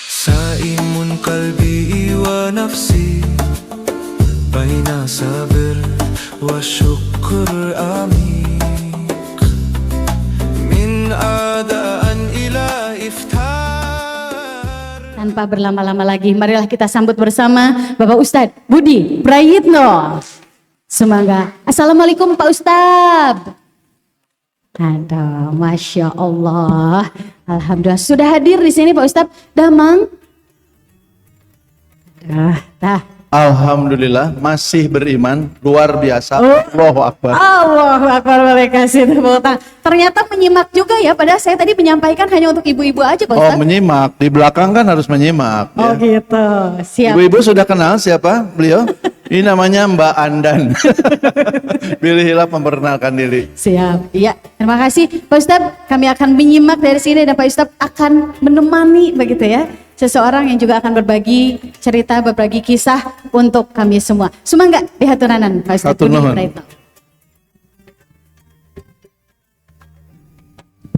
سائم قلبي ونفسي بين صبر وشكر عميق من أداء إلى إفتار. Tanpa berlama-lama lagi, marilah kita sambut bersama Bapak Ustadz Budi Prayitno. Semoga. Assalamualaikum Pak Ustadz. Aduh, Masya Allah. Alhamdulillah sudah hadir di sini Pak Ustadz Damang. Alhamdulillah masih beriman, luar biasa. Allahu Akbar. Allahu Akbar, kasih tepuk tangan. Ternyata menyimak juga ya, padahal saya tadi menyampaikan hanya untuk ibu-ibu aja Pak Oh, Ustadz. menyimak, di belakang kan harus menyimak. Oh Ya. gitu, siap. Ibu-ibu sudah kenal siapa beliau? Ini namanya Mbak Andan. Pilihlah memperkenalkan diri. Siap, iya. Terima kasih Pak Ustadz. Kami akan menyimak dari sini dan Pak Ustadz akan menemani begitu ya. Seseorang yang juga akan berbagi cerita, berbagi kisah untuk kami semua. Sumangga di haturanan Pak Ustadz Hatur Budi nuhun. Prayitno.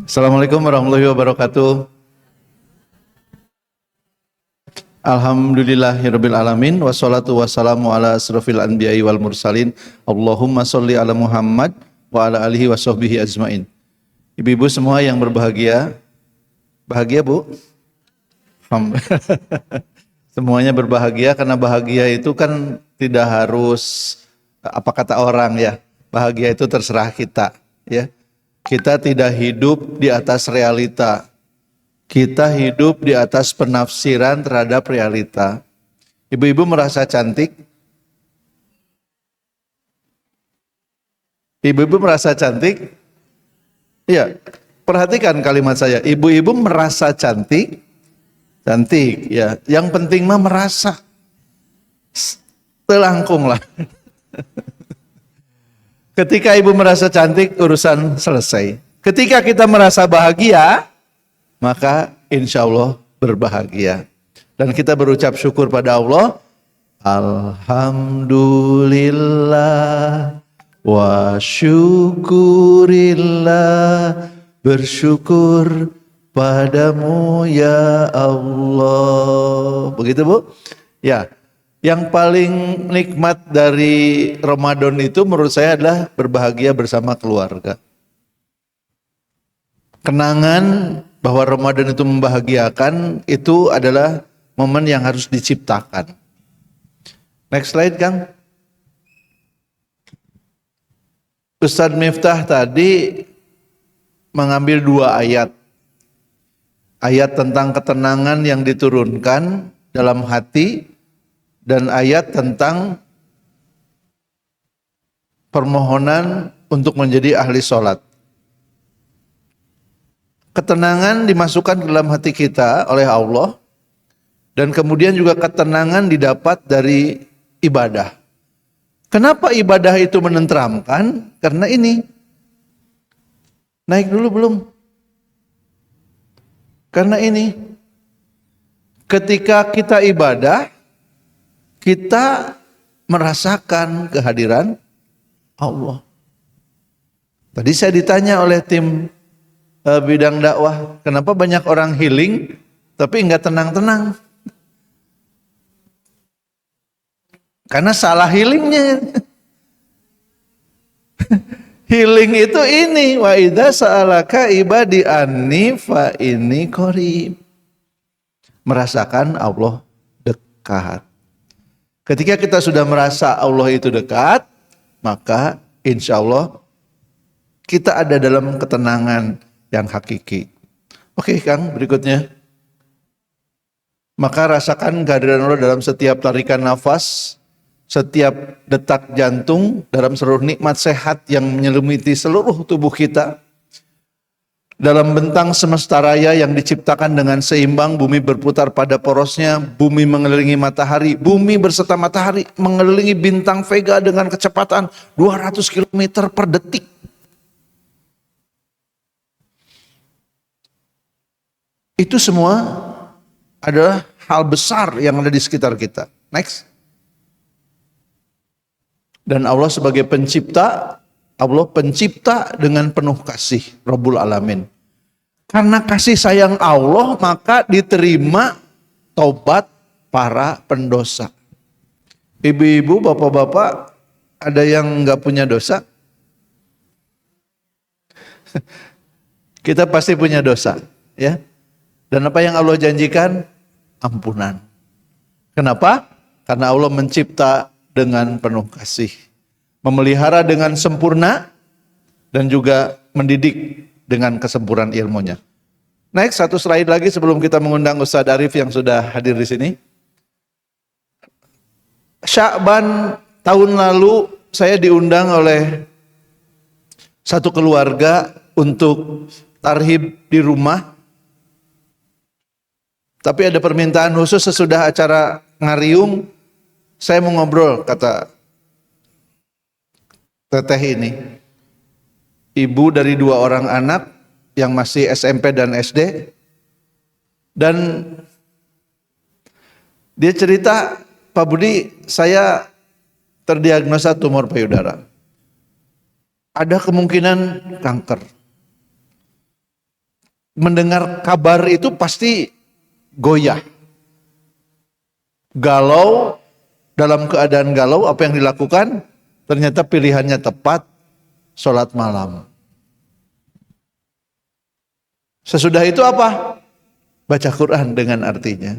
Assalamualaikum warahmatullahi wabarakatuh. Alhamdulillahirabbil alamin wassalatu wassalamu ala asrofil anbiya'i wal mursalin. Allahumma sholli ala Muhammad wa ala alihi washabbihi ajmain. Ibu-ibu semua yang berbahagia. Bahagia, Bu? Semuanya berbahagia, karena bahagia itu kan tidak harus apa kata orang ya. Bahagia itu terserah kita ya. Kita tidak hidup di atas realita. Kita hidup di atas penafsiran terhadap realita. Ibu-ibu merasa cantik? Ibu-ibu merasa cantik? Iya, perhatikan kalimat saya. Ibu-ibu merasa cantik? Cantik ya. Yang penting mah merasa. Telangkung lah. Ketika ibu merasa cantik, urusan selesai. Ketika kita merasa bahagia, maka insya Allah berbahagia. Dan kita berucap syukur pada Allah. Alhamdulillah wa syukurillah. Bersyukur padamu ya Allah. Begitu Bu? Ya. Yang paling nikmat dari Ramadan itu menurut saya adalah berbahagia bersama keluarga. Kenangan bahwa Ramadan itu membahagiakan, itu adalah momen yang harus diciptakan. Next slide, Kang. Ustadz Miftah tadi mengambil 2 ayat. Ayat tentang ketenangan yang diturunkan dalam hati, dan ayat tentang permohonan untuk menjadi ahli sholat. Ketenangan dimasukkan ke dalam hati kita oleh Allah, dan kemudian juga ketenangan didapat dari ibadah. Kenapa ibadah itu menenteramkan? Karena ini. Naik dulu belum? Karena ini. Ketika kita ibadah, kita merasakan kehadiran Allah. Tadi saya ditanya oleh tim bidang dakwah, kenapa banyak orang healing tapi enggak tenang-tenang? Karena salah healingnya. Healing itu ini, wa idza sa'alaka ibadi anni fa inni qarib. Merasakan Allah dekat. Ketika kita sudah merasa Allah itu dekat, maka insya Allah kita ada dalam ketenangan yang hakiki. Oke Kang, berikutnya. Maka rasakan kehadiran Allah dalam setiap tarikan nafas, setiap detak jantung, dalam seluruh nikmat sehat yang menyelimuti seluruh tubuh kita. Dalam bentang semesta raya yang diciptakan dengan seimbang, bumi berputar pada porosnya, bumi mengelilingi matahari, bumi berserta matahari mengelilingi bintang Vega dengan kecepatan 200 km per detik. Itu semua adalah hal besar yang ada di sekitar kita. Next. Dan Allah sebagai pencipta Allah pencipta dengan penuh kasih, Rabbul Alamin. Karena kasih sayang Allah, maka diterima taubat para pendosa. Ibu-ibu, bapak-bapak, ada yang nggak punya dosa? Kita pasti punya dosa, ya. Dan apa yang Allah janjikan? Ampunan. Kenapa? Karena Allah mencipta dengan penuh kasih, memelihara dengan sempurna, dan juga mendidik dengan kesempurnaan ilmunya. Next, satu slide lagi sebelum kita mengundang Ustadz Arif yang sudah hadir di sini. Sya'ban tahun lalu saya diundang oleh satu keluarga untuk tarhib di rumah. Tapi ada permintaan khusus sesudah acara ngariung, saya mau ngobrol, kata teteh ini. Ibu dari 2 orang anak yang masih SMP dan SD. Dan dia cerita, Pak Budi, saya terdiagnosa tumor payudara. Ada kemungkinan kanker. Mendengar kabar itu pasti goyah, galau. Dalam keadaan galau, apa yang dilakukan? Ternyata pilihannya tepat, sholat malam. Sesudah itu apa? Baca Quran dengan artinya.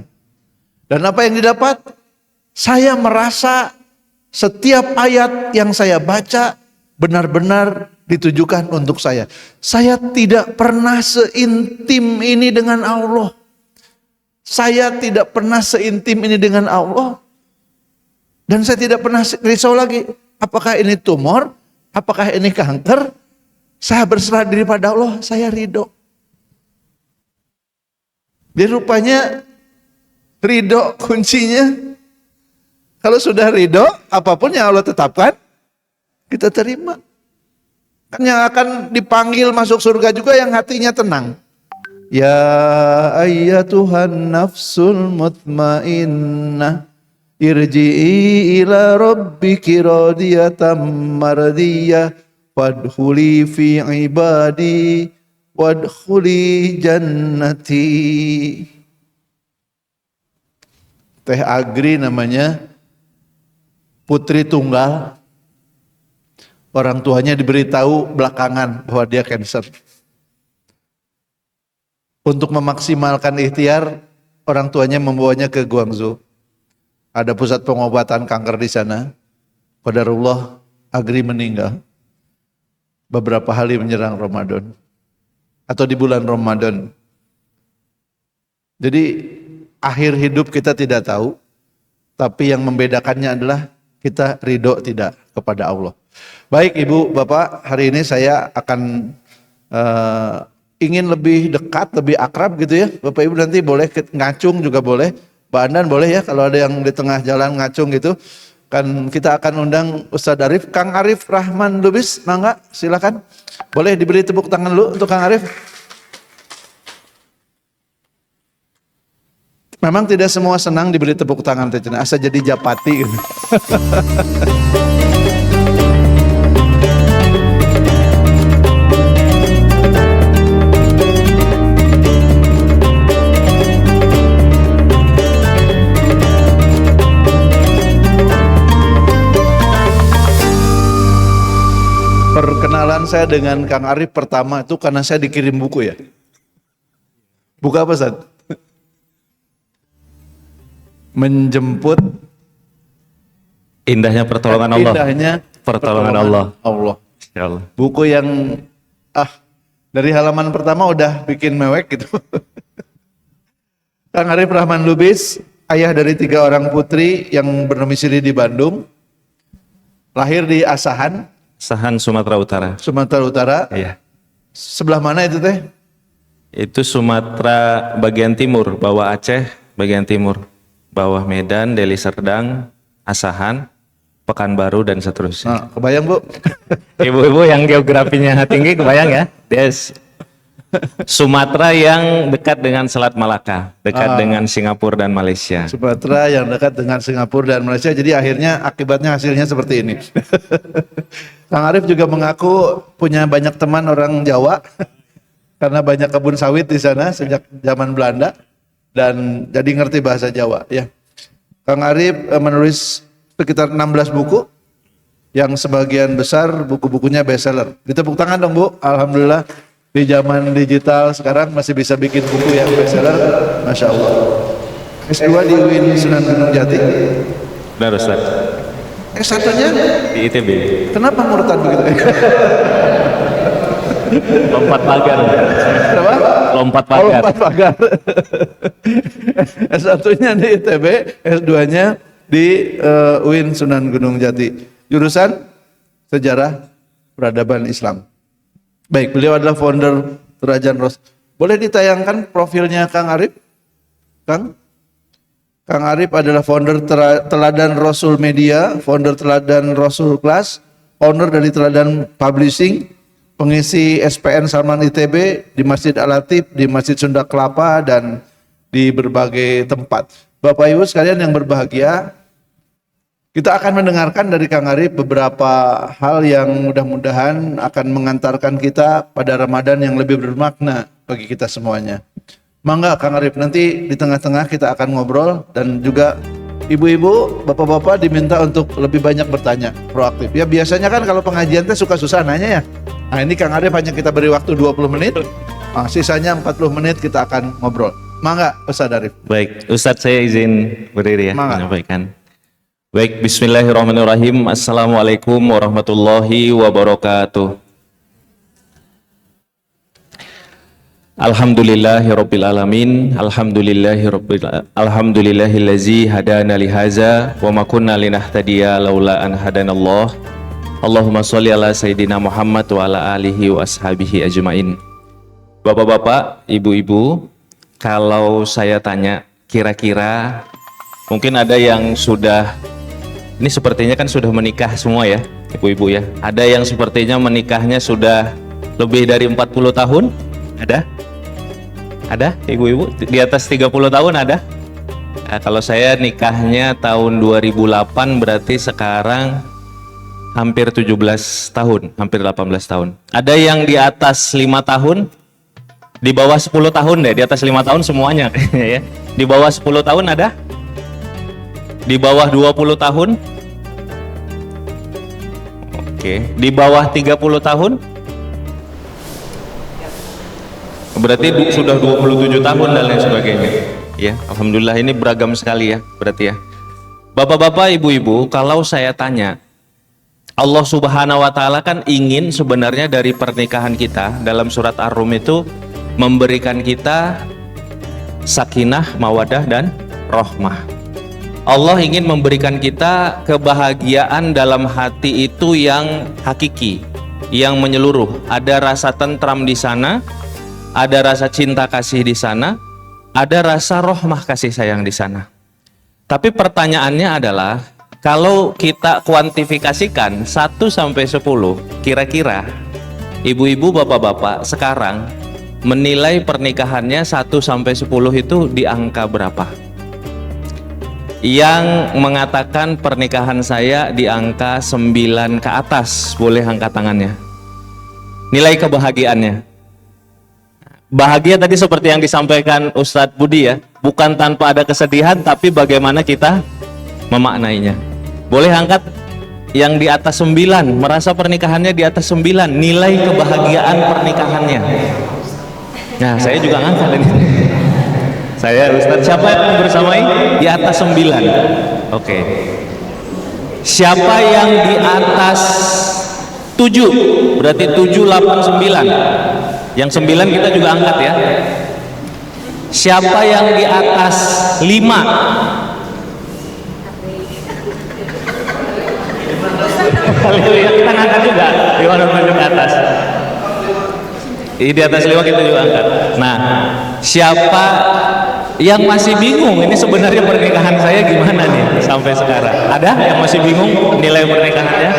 Dan apa yang didapat? Saya merasa setiap ayat yang saya baca benar-benar ditujukan untuk saya. Saya tidak pernah seintim ini dengan Allah. Saya tidak pernah seintim ini dengan Allah. Dan saya tidak pernah risau lagi. Apakah ini tumor? Apakah ini kanker? Saya berserah diri pada Allah. Saya ridho. Dia rupanya ridho kuncinya. Kalau sudah ridho, apapun yang Allah tetapkan, kita terima. Kan yang akan dipanggil masuk surga juga yang hatinya tenang. Ya ayyatuhan nafsul mutmainnah, irji'i ila rabbiki radiyatan mardiyah, wadkhuli fi ibadi, wadkhuli jannati. Teh Agri namanya, putri tunggal. Orang tuanya diberitahu belakangan bahwa dia kanker. Untuk memaksimalkan ikhtiar, orang tuanya membawanya ke Guangzhou. Ada pusat pengobatan kanker di sana. Qadarullah, Agri meninggal. Beberapa hari menyerang Ramadan. Atau di bulan Ramadan. Jadi akhir hidup kita tidak tahu. Tapi yang membedakannya adalah kita ridho tidak kepada Allah. Baik Ibu, Bapak, hari ini saya akan ingin lebih dekat, lebih akrab gitu ya. Bapak Ibu nanti boleh ngacung juga boleh. Mbak Andan boleh ya, kalau ada yang di tengah jalan ngacung gitu. Kan kita akan undang Ustadz Arif. Kang Arif Rahman Lubis, mangga silakan. Boleh diberi tepuk tangan dulu untuk Kang Arif. Memang tidak semua senang diberi tepuk tangan, asa jadi japati gitu. Perkenalan saya dengan Kang Arif pertama itu karena saya dikirim buku ya. Buku apa, Ustaz? Menjemput indahnya pertolongan Allah. Indahnya pertolongan Allah. Allah. Ya Allah. Buku yang dari halaman pertama udah bikin mewek gitu. Kang Arif Rahman Lubis, ayah dari 3 orang putri yang berdomisili di Bandung. Lahir di Asahan, Sumatera Utara. Sumatera Utara. Iya. Sebelah mana itu teh? Itu Sumatera bagian timur, bawah Aceh bagian timur, bawah Medan, Deli Serdang, Asahan, Pekanbaru dan seterusnya. Nah, kebayang Bu? Ibu-ibu yang geografinya tinggi kebayang ya? Des. Sumatera yang dekat dengan Selat Malaka, dekat dengan Singapura dan Malaysia. Sumatera yang dekat dengan Singapura dan Malaysia. Jadi akhirnya akibatnya hasilnya seperti ini. Kang Arif juga mengaku punya banyak teman orang Jawa karena banyak kebun sawit di sana sejak zaman Belanda dan jadi ngerti bahasa Jawa ya. Kang Arif menulis sekitar 16 buku yang sebagian besar buku-bukunya bestseller. Ditepuk tangan dong Bu. Alhamdulillah di zaman digital sekarang masih bisa bikin buku yang bestseller. Masya Allah. S2 di UIN Sunan Gunung Jati. Benar Ustaz. S1-nya Di ITB. kenapa murtad begitu? Lompat pagar. Kenapa? Lompat Oh, pagar. lompat pagar. S1-nya di ITB, S2-nya di UIN Sunan Gunung Jati. Jurusan Sejarah Peradaban Islam. Baik, beliau adalah founder Teladan Rasul. Boleh ditayangkan profilnya Kang Arif? Kang Arif adalah founder Teladan Rasul Media, founder Teladan Rasul Class, owner dari Teladan Publishing, pengisi SPN Salman ITB di Masjid Al-Latif, di Masjid Sunda Kelapa, dan di berbagai tempat. Bapak Ibu sekalian yang berbahagia, kita akan mendengarkan dari Kang Arif beberapa hal yang mudah-mudahan akan mengantarkan kita pada Ramadan yang lebih bermakna bagi kita semuanya. Mangga Kang Arif, nanti di tengah-tengah kita akan ngobrol dan juga ibu-ibu, bapak-bapak diminta untuk lebih banyak bertanya, proaktif. Ya biasanya kan kalau pengajian teh suka susah nanya ya. Nah ini Kang Arif hanya kita beri waktu 20 menit, sisanya 40 menit kita akan ngobrol. Mangga Ustaz Arif. Baik, Ustadz saya izin berdiri ya Mangga. menyampaikan. Baik, bismillahirrahmanirrahim. Assalamualaikum warahmatullahi wabarakatuh. Alhamdulillahirabbil alamin. Alhamdulillahillazi hadana lihaza wa ma kunna linahtadiya laula an hadanallah. Allahumma sholli ala sayidina Muhammad wa ala alihi wa ashabihi ajmain. Bapak-bapak, ibu-ibu, kalau saya tanya kira-kira mungkin ada yang sudah, ini sepertinya kan sudah menikah semua ya, ibu-ibu ya. Ada yang sepertinya menikahnya sudah lebih dari 40 tahun? Ada? Ada ibu-ibu? Di atas 30 tahun ada? Nah, kalau saya nikahnya tahun 2008 berarti sekarang hampir 17 tahun, hampir 18 tahun. Ada yang di atas 5 tahun? Di bawah 10 tahun deh, di atas 5 tahun semuanya ya. Di bawah 10 tahun ada? Di bawah 20 tahun? Oke, di bawah 30 tahun? Berarti sudah 27 tahun dan lain sebagainya. Ya, alhamdulillah ini beragam sekali ya, berarti ya. Bapak-bapak, ibu-ibu, kalau saya tanya, Allah Subhanahu wa taala kan ingin sebenarnya dari pernikahan kita dalam surat Ar-Rum itu memberikan kita sakinah, mawadah dan rahmah. Allah ingin memberikan kita kebahagiaan dalam hati itu yang hakiki, yang menyeluruh. Ada rasa tentram di sana, ada rasa cinta kasih di sana, ada rasa rahmah kasih sayang di sana. Tapi pertanyaannya adalah, kalau kita kuantifikasikan 1 sampai 10, kira-kira ibu-ibu, bapak-bapak sekarang menilai pernikahannya 1 sampai 10 itu di angka berapa? Yang mengatakan pernikahan saya di angka 9 ke atas, boleh angkat tangannya. Nilai kebahagiaannya. Bahagia tadi seperti yang disampaikan Ustadz Budi ya, bukan tanpa ada kesedihan, tapi bagaimana kita memaknainya. Boleh angkat yang di atas 9, merasa pernikahannya di atas 9, nilai kebahagiaan pernikahannya. Nah, saya juga ngangkat ini. Saya Ustadz, siapa yang bersamai di atas 9? Oke. Siapa yang di atas 7? Berarti 7, 8, 9. Yang 9 kita juga angkat ya. Siapa yang di atas 5? Kita angkat juga. Di mana menuju ke atas? Di atas 5 kita juga angkat. Nah, siapa yang masih bingung ini sebenarnya pernikahan saya gimana nih sampai sekarang? Ada yang masih bingung nilai pernikahannya?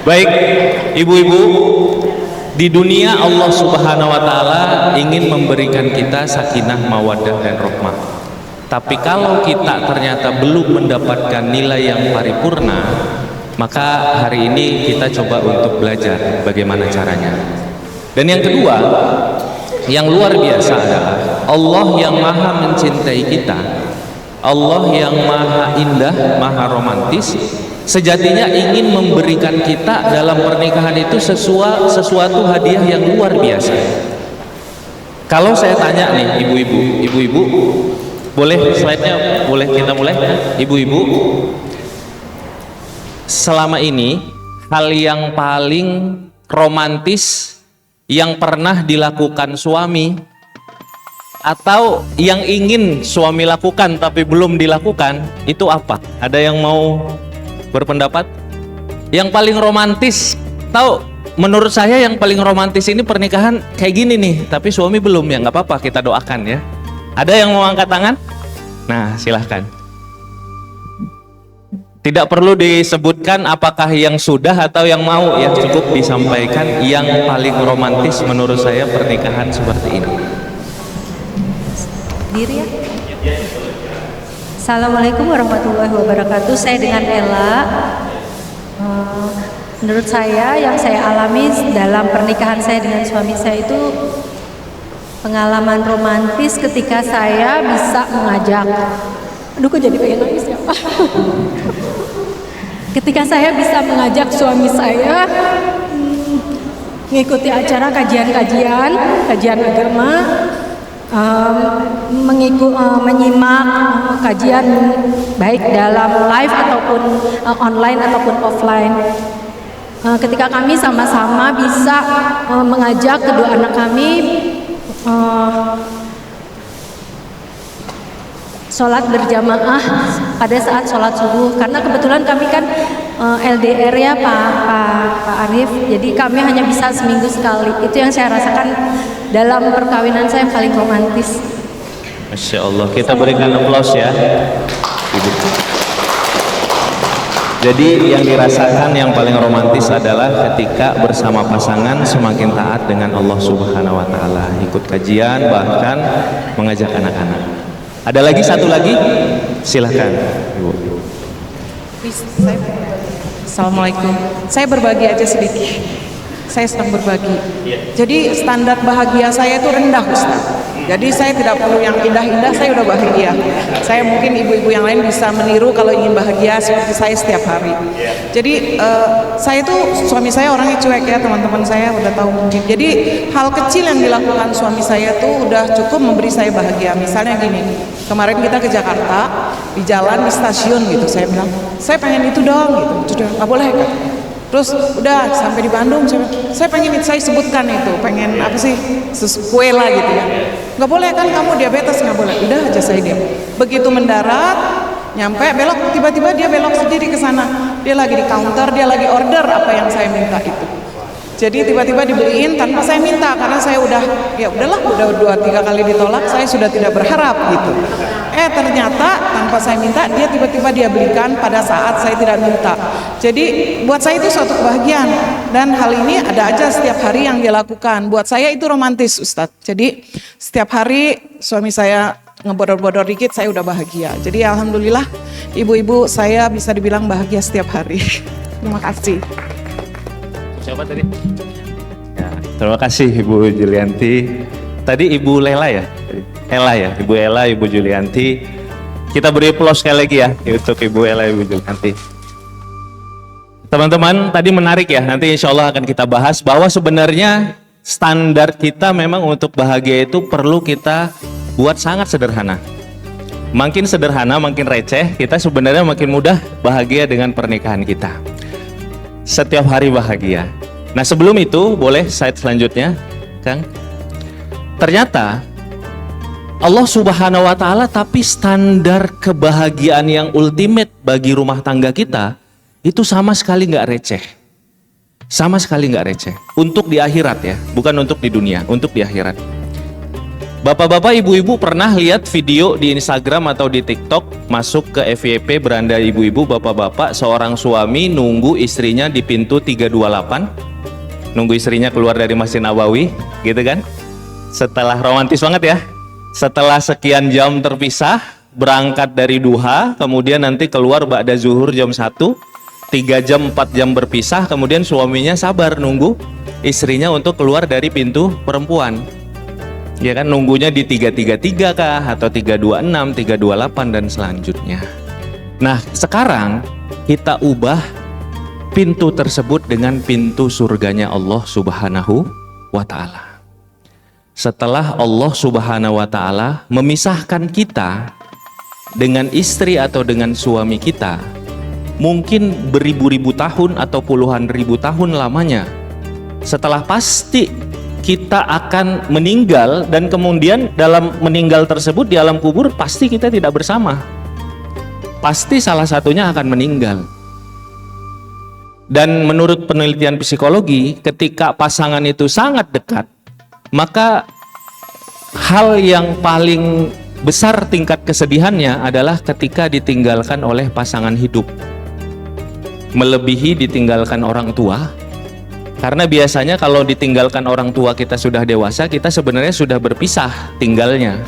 Baik, ibu-ibu, Di dunia Allah Subhanahu wa taala ingin memberikan kita sakinah, mawaddah dan rahmah. Tapi kalau kita ternyata belum mendapatkan nilai yang paripurna, maka hari ini kita coba untuk belajar bagaimana caranya. Dan yang kedua, yang luar biasa adalah Allah yang maha mencintai kita, Allah yang maha indah, maha romantis, sejatinya ingin memberikan kita dalam pernikahan itu sesuatu hadiah yang luar biasa. Kalau saya tanya nih ibu-ibu, boleh slide-nya, boleh kita mulai? Ibu-ibu, selama ini hal yang paling romantis yang pernah dilakukan suami atau yang ingin suami lakukan tapi belum dilakukan itu apa? Ada yang mau berpendapat? Yang paling romantis, tahu, menurut saya yang paling romantis ini pernikahan kayak gini nih, tapi suami belum, ya nggak apa-apa, kita doakan ya. Ada yang mau angkat tangan? Nah, silahkan. Tidak perlu disebutkan apakah yang sudah atau yang mau, ya cukup disampaikan yang paling romantis menurut saya pernikahan seperti ini. Diri ya. Assalamualaikum warahmatullahi wabarakatuh. Saya dengan Ella. Menurut saya yang saya alami dalam pernikahan saya dengan suami saya itu pengalaman romantis ketika saya bisa mengajak. Aduh, kok jadi pengen nangis ya Pak. Ketika saya bisa mengajak suami saya mengikuti acara kajian agama, menyimak kajian baik dalam live ataupun online ataupun offline. Ketika kami sama-sama bisa mengajak kedua anak kami sholat berjamaah pada saat sholat subuh, karena kebetulan kami kan LDR ya Pak Arif, jadi kami hanya bisa seminggu sekali. Itu yang saya rasakan dalam perkawinan saya yang paling romantis. Masya Allah, kita berikan aplaus ya. Jadi yang dirasakan yang paling romantis adalah ketika bersama pasangan semakin taat dengan Allah Subhanahu wa taala, ikut kajian, bahkan mengajak anak-anak. Ada lagi satu lagi? Silahkan Ibu. Assalamualaikum. Saya berbagi aja sedikit. Saya sedang berbagi. Jadi standar bahagia saya itu rendah, Ustaz. Jadi saya tidak perlu yang indah-indah, saya udah bahagia. Saya mungkin ibu-ibu yang lain bisa meniru kalau ingin bahagia seperti saya setiap hari. Jadi saya tuh, suami saya orangnya cuek ya, teman-teman saya udah tahu mungkin. Jadi hal kecil yang dilakukan suami saya tuh udah cukup memberi saya bahagia. Misalnya gini, kemarin kita ke Jakarta, di jalan, di stasiun gitu, saya bilang, saya pengen itu dong gitu. Nggak boleh kan? Terus udah sampai di Bandung, saya pengen itu, saya sebutkan itu, pengen apa sih, kue lah gitu ya. Nggak boleh kan, kamu diabetes, nggak boleh. Udah aja saya diam. Begitu mendarat, nyampe belok, tiba-tiba dia belok sendiri ke sana. Dia lagi di counter, dia lagi order apa yang saya minta itu. Jadi tiba-tiba dibeliin tanpa saya minta, karena saya udah, ya udahlah, udah 2-3 kali ditolak, saya sudah tidak berharap gitu. Ternyata tanpa saya minta, dia tiba-tiba dia belikan pada saat saya tidak minta. Jadi buat saya itu suatu kebahagiaan, dan hal ini ada aja setiap hari yang dia lakukan. Buat saya itu romantis, Ustadz. Jadi setiap hari suami saya ngebodor-bodor dikit, saya udah bahagia. Jadi alhamdulillah ibu-ibu saya bisa dibilang bahagia setiap hari. Terima kasih. Siapa tadi? Ya, terima kasih Ibu Julianti. Tadi Ibu Lela ya? Ella ya, Ibu Ella, Ibu Julianti. Kita beri aplaus sekali lagi ya untuk Ibu Ella, Ibu Julianti. Teman-teman, tadi menarik ya, nanti insya Allah akan kita bahas bahwa sebenarnya standar kita memang untuk bahagia itu perlu kita buat sangat sederhana. Makin sederhana, makin receh, kita sebenarnya makin mudah bahagia dengan pernikahan kita. Setiap hari bahagia. Nah sebelum itu, boleh slide selanjutnya, Kang. Ternyata Allah Subhanahu wa taala, tapi standar kebahagiaan yang ultimate bagi rumah tangga kita itu sama sekali nggak receh. Sama sekali nggak receh. Untuk di akhirat ya, bukan untuk di dunia, untuk di akhirat. Bapak-bapak, ibu-ibu pernah lihat video di Instagram atau di TikTok masuk ke FYP beranda ibu-ibu, bapak-bapak, seorang suami nunggu istrinya di pintu 328? nunggu istrinya keluar dari Masjid Nabawi, gitu kan? Setelah romantis banget ya. Setelah sekian jam terpisah, berangkat dari duha, kemudian nanti keluar ba'da zuhur jam 1, 3 jam 4 jam berpisah, kemudian suaminya sabar nunggu istrinya untuk keluar dari pintu perempuan. Ya kan, nunggunya di 333 kah atau 326, 328 dan selanjutnya. Nah, sekarang kita ubah pintu tersebut dengan pintu surganya Allah Subhanahu wa taala. Setelah Allah Subhanahu wa taala memisahkan kita dengan istri atau dengan suami kita, mungkin beribu-ribu tahun atau puluhan ribu tahun lamanya. Setelah pasti kita akan meninggal, dan kemudian dalam meninggal tersebut di alam kubur pasti kita tidak bersama. Pasti salah satunya akan meninggal. Dan menurut penelitian psikologi, ketika pasangan itu sangat dekat, maka hal yang paling besar tingkat kesedihannya adalah ketika ditinggalkan oleh pasangan hidup, melebihi ditinggalkan orang tua. Karena biasanya kalau ditinggalkan orang tua kita sudah dewasa, kita sebenarnya sudah berpisah tinggalnya.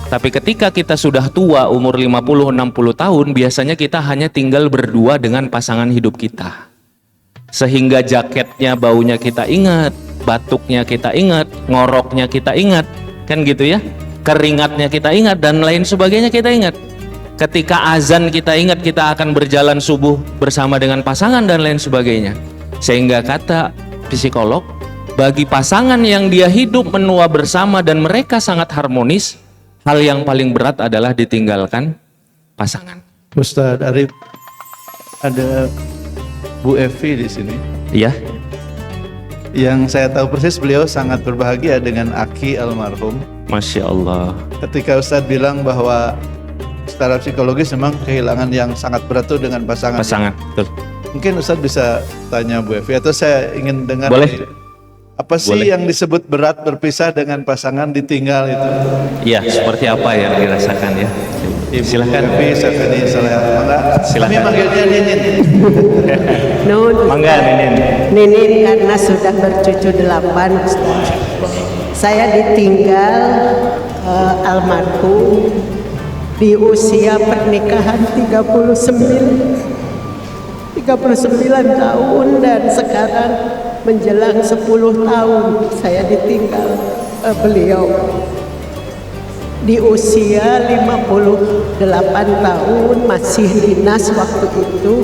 Tapi ketika kita sudah tua, umur 50-60 tahun, biasanya kita hanya tinggal berdua dengan pasangan hidup kita. Sehingga jaketnya, baunya kita ingat, batuknya kita ingat, ngoroknya kita ingat, kan gitu ya, keringatnya kita ingat, dan lain sebagainya kita ingat. Ketika azan kita ingat kita akan berjalan subuh bersama dengan pasangan dan lain sebagainya. Sehingga kata psikolog, bagi pasangan yang dia hidup menua bersama dan mereka sangat harmonis, hal yang paling berat adalah ditinggalkan pasangan. Ustadz Arif, ada Bu Evi di sini. Iya. Yang saya tahu persis beliau sangat berbahagia dengan Aki almarhum. Masya Allah. Ketika Ustadz bilang bahwa secara psikologis memang kehilangan yang sangat berat itu dengan pasangan. Pasangan, betul. Mungkin Ustadz bisa tanya Bu Evi, atau saya ingin dengar. Boleh. Apa sih Boleh. yang disebut berat berpisah dengan pasangan ditinggal itu? Iya, seperti apa yang dirasakan ya? Ibu Silakan. Evi, Safeni, Saleh. Silakan. Kami manggilnya Ninin. Nun, Mangga, Ninin. Ninin karena sudah bercucu 8, Ustaz. Saya ditinggal almarhum di usia pernikahan 39 tahun, dan sekarang menjelang 10 tahun saya ditinggal beliau. Di usia 58 tahun, masih dinas waktu itu,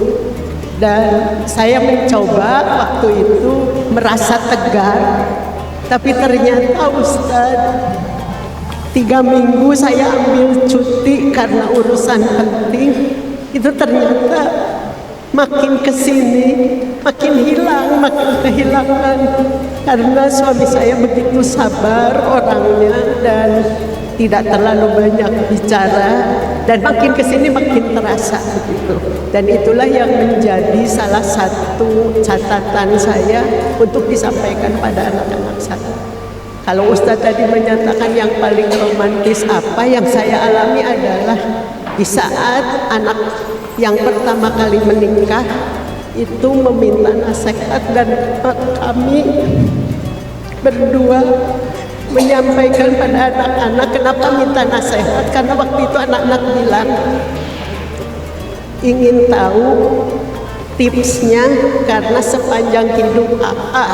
dan saya mencoba waktu itu merasa tegar, tapi ternyata Ustadz, 3 minggu saya ambil cuti karena urusan penting, itu ternyata makin kesini makin hilang, makin kehilangan, karena suami saya begitu sabar orangnya dan tidak terlalu banyak bicara, dan makin kesini makin terasa begitu. Dan itulah yang menjadi salah satu catatan saya untuk disampaikan pada anak-anak saya. Kalau Ustadz tadi menyatakan yang paling romantis apa yang saya alami adalah di saat anak yang pertama kali menikah itu meminta nasihat, dan kami berdua menyampaikan pada anak-anak kenapa minta nasihat, karena waktu itu anak-anak bilang ingin tahu tipsnya karena sepanjang hidup apa.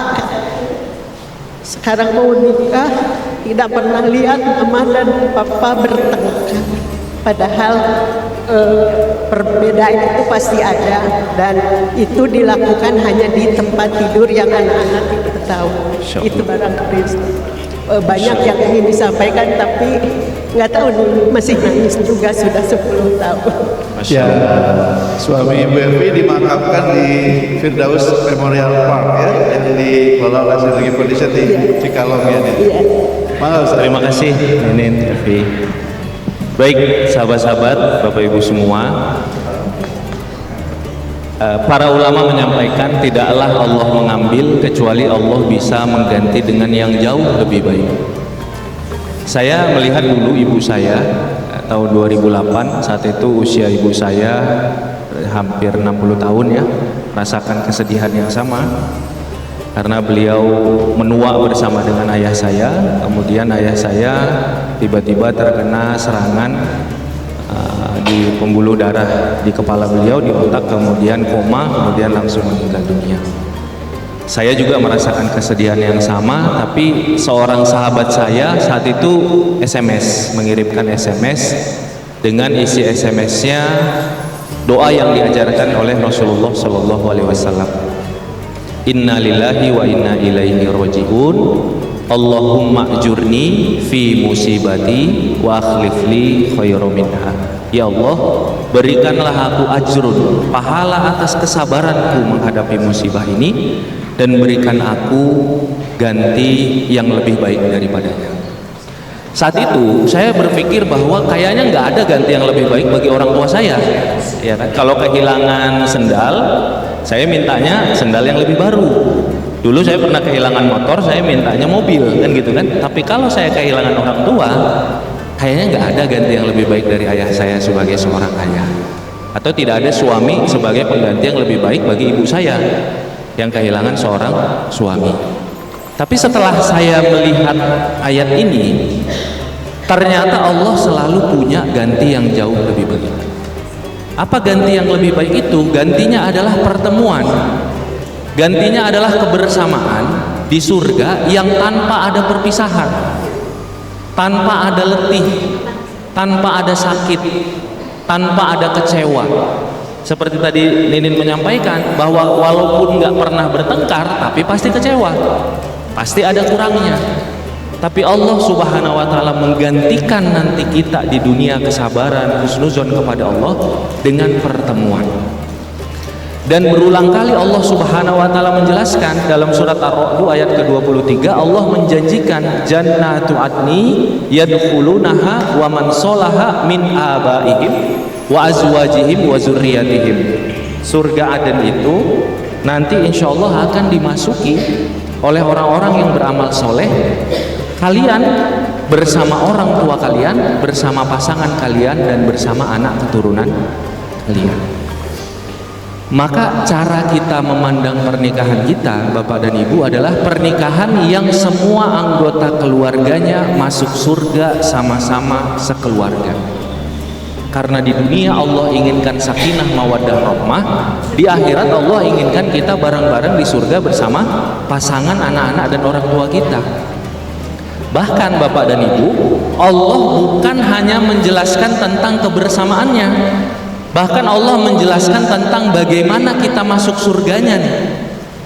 Sekarang mau nikah tidak pernah lihat mama dan papa bertengkar, padahal perbedaan itu pasti ada, dan itu dilakukan hanya di tempat tidur yang anak-anak tidak tahu. Itu barangkali banyak yang ingin disampaikan, tapi nggak tahu nih, masih nangis juga sudah 10 tahun. Ya, suami Ibu Evi dimakamkan di Firdaus Memorial Park ya, yang dikelola oleh Sinergi Foundation di Cikalong ya. Terima kasih Ninin, Evi. Baik sahabat-sahabat, Bapak Ibu semua, para ulama menyampaikan tidaklah Allah mengambil kecuali Allah bisa mengganti dengan yang jauh lebih baik. Saya melihat dulu ibu saya tahun 2008, saat itu usia ibu saya hampir 60 tahun ya, merasakan kesedihan yang sama. karena beliau menua bersama dengan ayah saya. Kemudian ayah saya tiba-tiba terkena serangan di pembuluh darah di kepala beliau, di otak, kemudian koma, kemudian langsung meninggal dunia. Saya juga merasakan kesedihan yang sama, tapi seorang sahabat saya saat itu mengirimkan SMS dengan isi SMS-nya doa yang diajarkan oleh Rasulullah SAW. Inna lillahi wa inna ilaihi raji'un. Allahumma ajurni fi musibati wa akhlifli khairu minha. Ya Allah, berikanlah aku ajrun, pahala atas kesabaranku menghadapi musibah ini, dan berikan aku ganti yang lebih baik daripadanya. Saat itu saya berpikir bahwa kayaknya nggak ada ganti yang lebih baik bagi orang tua saya, ya kan? Kalau kehilangan sendal, saya mintanya sendal yang lebih baru. Dulu saya pernah kehilangan motor, saya mintanya mobil, kan gitu kan. Tapi kalau saya kehilangan orang tua, kayaknya nggak ada ganti yang lebih baik dari ayah saya sebagai seorang ayah, atau tidak ada suami sebagai pengganti yang lebih baik bagi ibu saya yang kehilangan seorang suami. Tapi setelah saya melihat ayat ini, ternyata Allah selalu punya ganti yang jauh lebih baik. Apa ganti yang lebih baik itu? Gantinya adalah pertemuan, gantinya adalah kebersamaan di surga yang tanpa ada perpisahan, tanpa ada letih, tanpa ada sakit, tanpa ada kecewa. Seperti tadi Ninin menyampaikan bahwa walaupun nggak pernah bertengkar, tapi pasti kecewa, pasti ada kurangnya. Tapi Allah Subhanahu wa Ta'ala menggantikan nanti kita di dunia kesabaran, husnuzon kepada Allah dengan pertemuan. Dan berulang kali Allah Subhanahu wa Ta'ala menjelaskan dalam surat Ar-Ra'd ayat ke-23, Allah menjanjikan jannatu adni yadkhulunaha wa man sholaha min abaihim wa azwajihim wa zurriyatihim. Surga Aden itu nanti insya Allah akan dimasuki oleh orang-orang yang beramal soleh. Kalian bersama orang tua kalian, bersama pasangan kalian, dan bersama anak keturunan kalian. Maka cara kita memandang pernikahan kita, Bapak dan Ibu, adalah pernikahan yang semua anggota keluarganya masuk surga sama-sama sekeluarga. Karena di dunia Allah inginkan sakinah mawaddah rahmah, di akhirat Allah inginkan kita bareng-bareng di surga bersama pasangan, anak-anak, dan orang tua kita. Bahkan Bapak dan Ibu, Allah bukan hanya menjelaskan tentang kebersamaannya, bahkan Allah menjelaskan tentang bagaimana kita masuk surganya nih.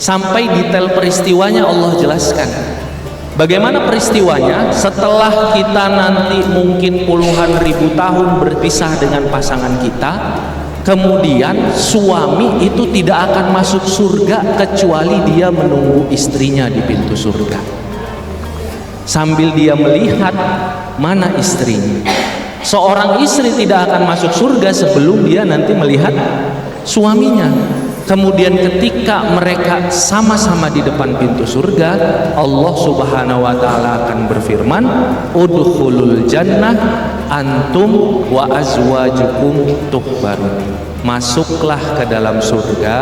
Sampai detail peristiwanya Allah jelaskan. Bagaimana peristiwanya setelah kita nanti mungkin puluhan ribu tahun berpisah dengan pasangan kita, kemudian suami itu tidak akan masuk surga kecuali dia menunggu istrinya di pintu surga. Sambil dia melihat mana istrinya. Seorang istri tidak akan masuk surga sebelum dia nanti melihat suaminya. Kemudian ketika mereka sama-sama di depan pintu surga, Allah Subhanahu wa Ta'ala akan berfirman, udkhulul jannah antum wa azwajukum tuhbarun. Masuklah ke dalam surga,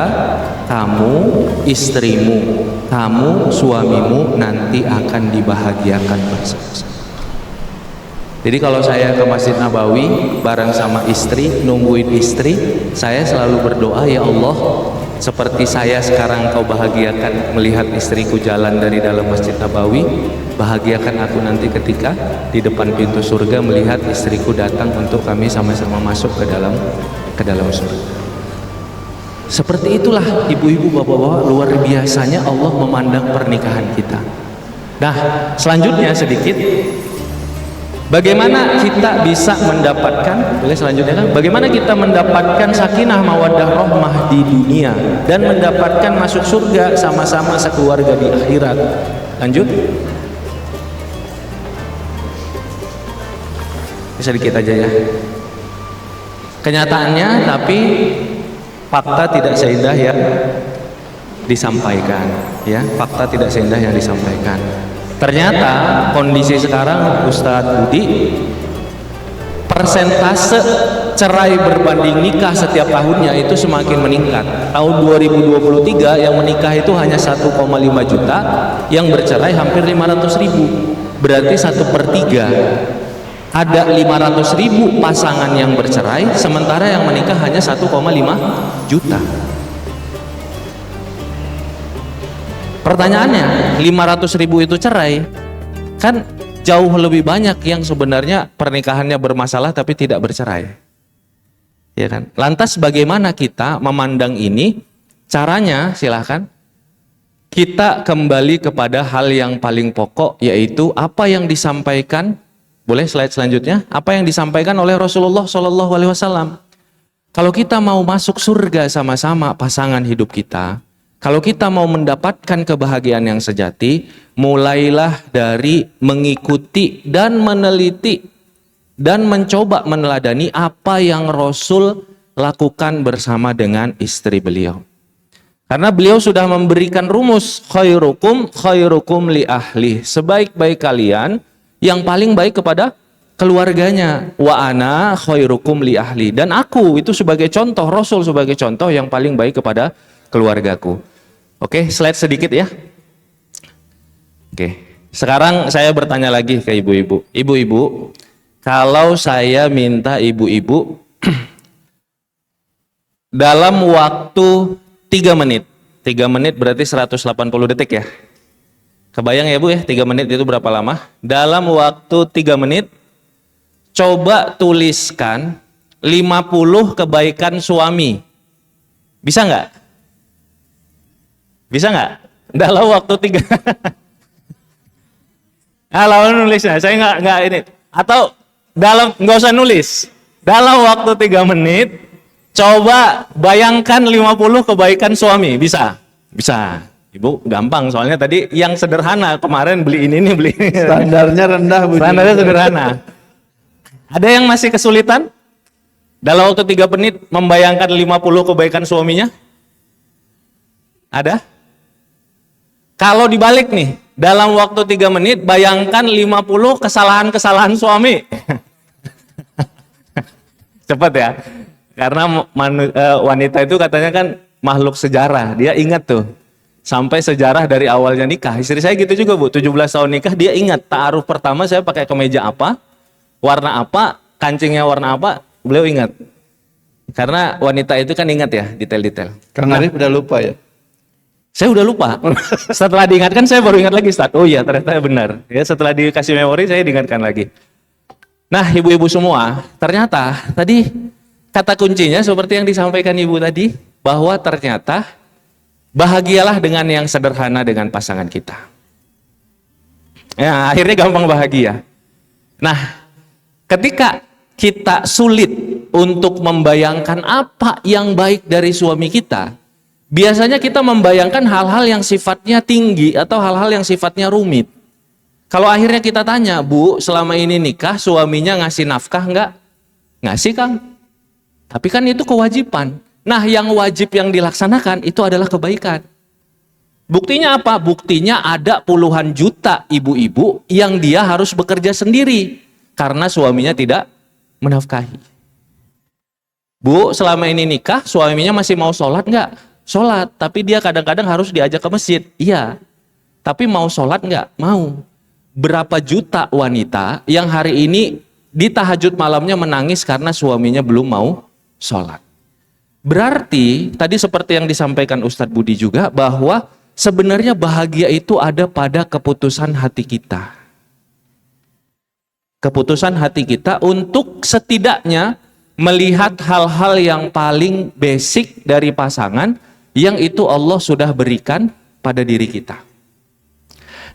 kamu, istrimu, kamu, suamimu nanti akan dibahagiakan bersama-sama. Jadi kalau saya ke Masjid Nabawi bareng sama istri, nungguin istri, saya selalu berdoa, ya Allah, seperti saya sekarang Kau bahagiakan melihat istriku jalan dari dalam Masjid Nabawi, bahagiakan aku nanti ketika di depan pintu surga melihat istriku datang untuk kami sama-sama masuk ke dalam surga. Seperti itulah ibu-ibu, bapak-bapak, luar biasanya Allah memandang pernikahan kita. Nah, selanjutnya sedikit, bagaimana kita bisa mendapatkan, boleh selanjutnya kan? Bagaimana kita mendapatkan sakinah mawaddah rahmah di dunia dan mendapatkan masuk surga sama-sama sekeluarga di akhirat. Lanjut. Sedikit aja ya. Kenyataannya, tapi fakta tidak seindah yang disampaikan, ya. Fakta tidak seindah yang disampaikan. Ternyata kondisi sekarang Ustadz Budi, persentase cerai berbanding nikah setiap tahunnya itu semakin meningkat. Tahun 2023 yang menikah itu hanya 1,5 juta, yang bercerai hampir 500.000. Berarti 1/3. Ada 500.000 pasangan yang bercerai, sementara yang menikah hanya 1,5 juta. Pertanyaannya, 500.000 itu cerai, kan jauh lebih banyak yang sebenarnya pernikahannya bermasalah tapi tidak bercerai. Ya kan? Lantas bagaimana kita memandang ini? Caranya silahkan kita kembali kepada hal yang paling pokok, yaitu apa yang disampaikan. Boleh slide selanjutnya? Apa yang disampaikan oleh Rasulullah SAW. Kalau kita mau masuk surga sama-sama pasangan hidup kita, kalau kita mau mendapatkan kebahagiaan yang sejati, mulailah dari mengikuti dan meneliti dan mencoba meneladani apa yang Rasul lakukan bersama dengan istri beliau. Karena beliau sudah memberikan rumus, khairukum li ahli. Sebaik-baik kalian yang paling baik kepada keluarganya. Wa ana khairukum li ahli. Dan aku itu sebagai contoh, Rasul sebagai contoh yang paling baik kepada keluargaku. Oke, slide sedikit ya. Oke, sekarang saya bertanya lagi ke ibu-ibu. Ibu-ibu, kalau saya minta ibu-ibu dalam waktu 3 menit. 3 menit berarti 180 detik ya. Kebayang ya Bu ya, 3 menit itu berapa lama? Dalam waktu 3 menit, coba tuliskan 50 kebaikan suami. Bisa nggak? Bisa nggak? Dalam waktu 3 lawan nulisnya, saya nggak ini. Atau nggak usah nulis. Dalam waktu 3 menit, coba bayangkan 50 kebaikan suami. Bisa? Bisa. Ibu gampang, soalnya tadi yang sederhana, kemarin beli ini beli ini. Standarnya rendah Bu. Standarnya sederhana. Ada yang masih kesulitan? Dalam waktu 3 menit membayangkan 50 kebaikan suaminya? Ada? Kalau dibalik nih, dalam waktu 3 menit bayangkan 50 kesalahan-kesalahan suami. Cepat ya. Karena wanita itu katanya kan makhluk sejarah. Dia ingat tuh. Sampai sejarah dari awalnya nikah. Istri saya gitu juga Bu, 17 tahun nikah dia ingat. Ta'aruf pertama saya pakai kemeja apa, warna apa, kancingnya warna apa, beliau ingat. Karena wanita itu kan ingat ya, detail-detail. Kang Arif udah lupa ya? Saya udah lupa. Setelah diingatkan saya baru ingat lagi, Ustaz. Oh iya, ternyata benar. Ya, setelah dikasih memori saya diingatkan lagi. Nah, ibu-ibu semua, ternyata tadi kata kuncinya seperti yang disampaikan Ibu tadi, bahwa ternyata bahagialah dengan yang sederhana dengan pasangan kita. Ya, akhirnya gampang bahagia. Nah, ketika kita sulit untuk membayangkan apa yang baik dari suami kita, biasanya kita membayangkan hal-hal yang sifatnya tinggi atau hal-hal yang sifatnya rumit. Kalau akhirnya kita tanya, Bu, selama ini nikah suaminya ngasih nafkah enggak? Ngasih, Kang. Tapi kan itu kewajiban. Nah, yang wajib yang dilaksanakan itu adalah kebaikan. Buktinya apa? Buktinya ada puluhan juta ibu-ibu yang dia harus bekerja sendiri karena suaminya tidak menafkahi. Bu, selama ini nikah suaminya masih mau sholat enggak? Sholat, tapi dia kadang-kadang harus diajak ke masjid. Iya, tapi mau sholat enggak? Mau. Berapa juta wanita yang hari ini di tahajud malamnya menangis karena suaminya belum mau sholat. Berarti tadi seperti yang disampaikan Ustadz Budi juga, bahwa sebenarnya bahagia itu ada pada keputusan hati kita. Keputusan hati kita untuk setidaknya melihat hal-hal yang paling basic dari pasangan yang itu Allah sudah berikan pada diri kita.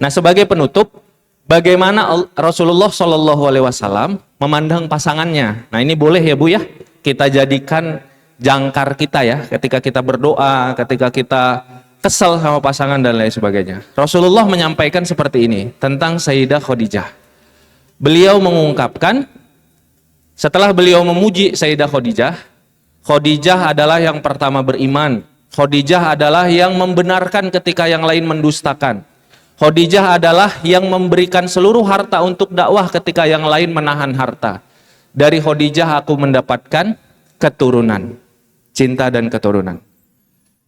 Nah, sebagai penutup, bagaimana Rasulullah SAW memandang pasangannya? Nah, ini boleh ya Bu ya, kita jadikan jangkar kita ya, ketika kita berdoa, ketika kita kesel sama pasangan dan lain sebagainya. Rasulullah menyampaikan seperti ini tentang Sayyidah Khadijah. Beliau mengungkapkan, setelah beliau memuji Sayyidah Khadijah, Khadijah adalah yang pertama beriman. Khadijah adalah yang membenarkan ketika yang lain mendustakan. Khadijah adalah yang memberikan seluruh harta untuk dakwah ketika yang lain menahan harta. dari Khadijah aku mendapatkan keturunan, cinta dan keturunan.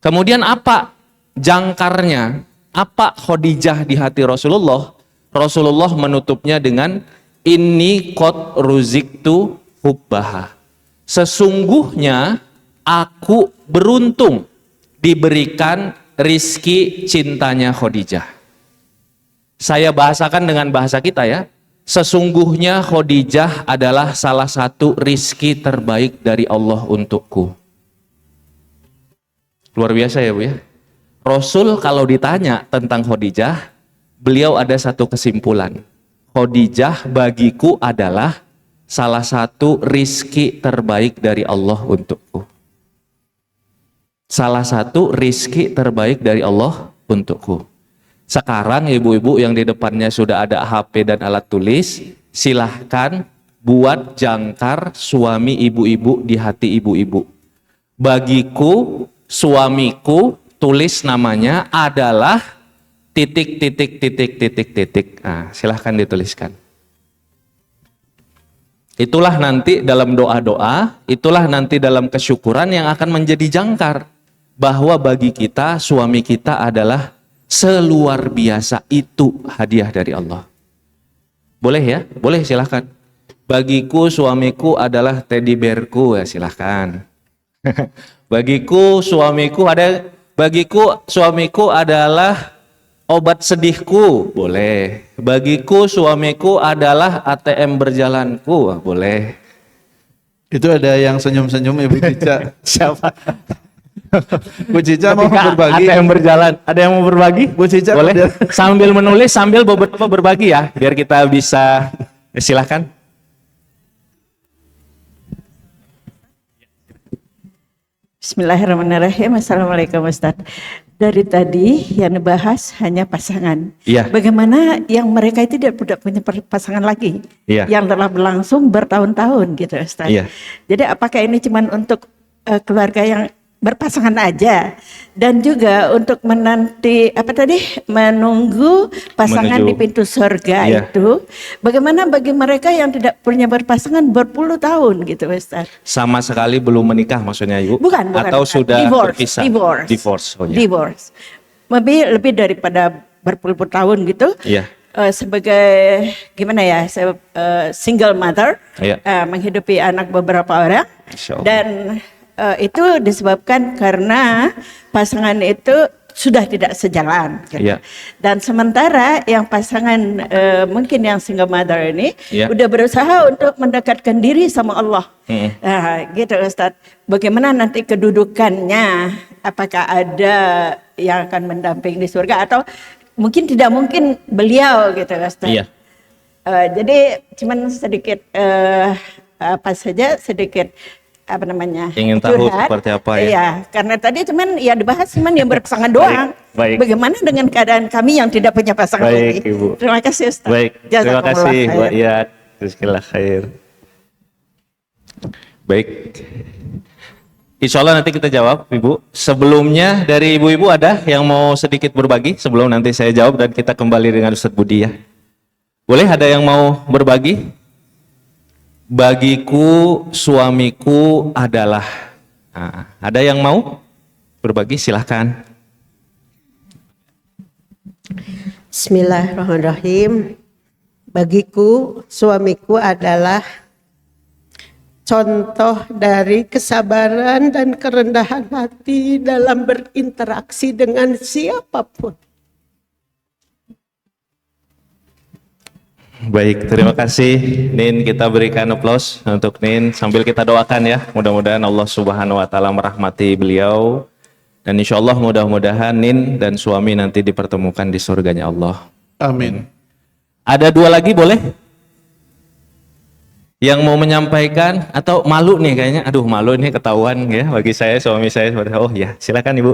Kemudian apa jangkarnya, apa Khadijah di hati Rasulullah? Rasulullah menutupnya dengan inni qad ruziktu hubbaha. Sesungguhnya aku beruntung diberikan rizki cintanya Khadijah. Saya bahasakan dengan bahasa kita ya. Sesungguhnya Khadijah adalah salah satu rizki terbaik dari Allah untukku. Luar biasa ya Bu ya. Rasul kalau ditanya tentang Khadijah, beliau ada satu kesimpulan. Khadijah bagiku adalah salah satu rizki terbaik dari Allah untukku. Salah satu rizki terbaik dari Allah untukku. Sekarang ibu-ibu yang di depannya sudah ada HP dan alat tulis, silahkan buat jangkar suami ibu-ibu di hati ibu-ibu. Bagiku, suamiku, tulis namanya adalah titik. Nah, silahkan dituliskan. Itulah nanti dalam doa-doa, itulah nanti dalam kesyukuran yang akan menjadi jangkar. Bahwa bagi kita, suami kita adalah seluar biasa, itu hadiah dari Allah. Boleh ya? Boleh, silahkan. Bagiku suamiku adalah teddy bearku, ya silahkan. Bagiku suamiku adalah obat sedihku, boleh. Bagiku suamiku adalah ATM berjalanku, boleh. Itu ada yang senyum-senyum Ibu Cica. Siapa? Bu Cica mau Ketika berbagi. ada yang berjalan, ada yang mau berbagi? Bu Cica Boleh. dia- Sambil menulis, sambil beberapa berbagi ya, biar kita bisa. Silahkan. Bismillahirrahmanirrahim. Assalamualaikum Ustaz. Dari tadi yang dibahas hanya pasangan. Iya. Bagaimana yang mereka itu tidak punya pasangan lagi? Iya. Yang telah berlangsung bertahun-tahun gitu Ustaz. Iya. Jadi apakah ini cuma untuk keluarga yang berpasangan aja dan juga untuk menunggu pasangan Menuju. di pintu surga Iya. itu, bagaimana bagi mereka yang tidak punya berpasangan berpuluh tahun gitu Ustaz? Sama sekali belum menikah maksudnya Ibu? Bukan. Atau sudah berpisah? Divorce. Oh, ya. Divorce. Lebih daripada berpuluh-puluh tahun gitu. Iya. Sebagai gimana ya, single mother, Iya. menghidupi anak beberapa orang, Masya Allah. dan itu disebabkan karena pasangan itu sudah tidak sejalan. Gitu. Iya. Dan sementara yang pasangan mungkin yang single mother ini Iya. udah berusaha untuk mendekatkan diri sama Allah. Mm. Nah, gitu Ustadz. Bagaimana nanti kedudukannya? Apakah ada yang akan mendampingi di surga atau mungkin tidak mungkin beliau gitu Ustadz. Iya. Jadi cuman sedikit sedikit Ingin tahu seperti apa ya? Iya, karena tadi cuman ya dibahas cuman yang berpasangan doang. baik. Bagaimana dengan keadaan kami yang tidak punya pasangan Baik, lagi? Ibu. Terima kasih Ustaz. Baik, terima Jazakumullah kasih khair. Mbak Iyad. Jazakallah khair. Baik. Insya Allah nanti kita jawab, Ibu. Sebelumnya dari ibu-ibu ada yang mau sedikit berbagi sebelum nanti saya jawab dan kita kembali dengan Ustadz Budi ya. Boleh ada yang mau berbagi? Bagiku suamiku adalah. Nah, ada yang mau berbagi? Silahkan. Bismillahirrahmanirrahim. Bagiku suamiku adalah contoh dari kesabaran dan kerendahan hati dalam berinteraksi dengan siapapun. Baik, terima kasih Nin, kita berikan aplaus untuk Nin sambil kita doakan ya, mudah-mudahan Allah Subhanahu wa taala merahmati beliau dan insya Allah mudah-mudahan Nin dan suami nanti dipertemukan di surganya Allah. Amin. Ada dua lagi boleh? Yang mau menyampaikan atau malu nih kayaknya, aduh malu nih ketahuan ya bagi saya, suami saya seperti oh ya silakan Ibu.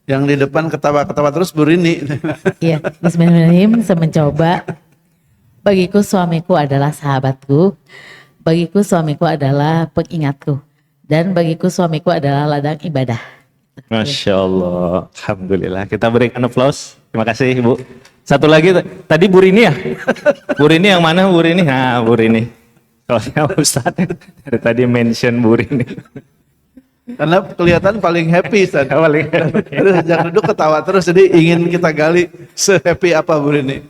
Yang di depan ketawa-ketawa terus Bu Rini. Iya, bismillahirrahmanirrahim. Saya mencoba. Bagiku suamiku adalah sahabatku, bagiku suamiku adalah pengingatku, dan bagiku suamiku adalah ladang ibadah. Masya Allah, Alhamdulillah. Kita berikan aplaus. Terima kasih Ibu. Satu lagi tadi Bu Rini ya? Bu Rini yang mana Bu Rini? Nah Bu Rini. Soalnya Ustadz dari tadi mention Bu Rini. Karena kelihatan paling happy Ustaz. Paling Terus sejak duduk ketawa terus, jadi ingin kita gali se-happy apa Bu Rini.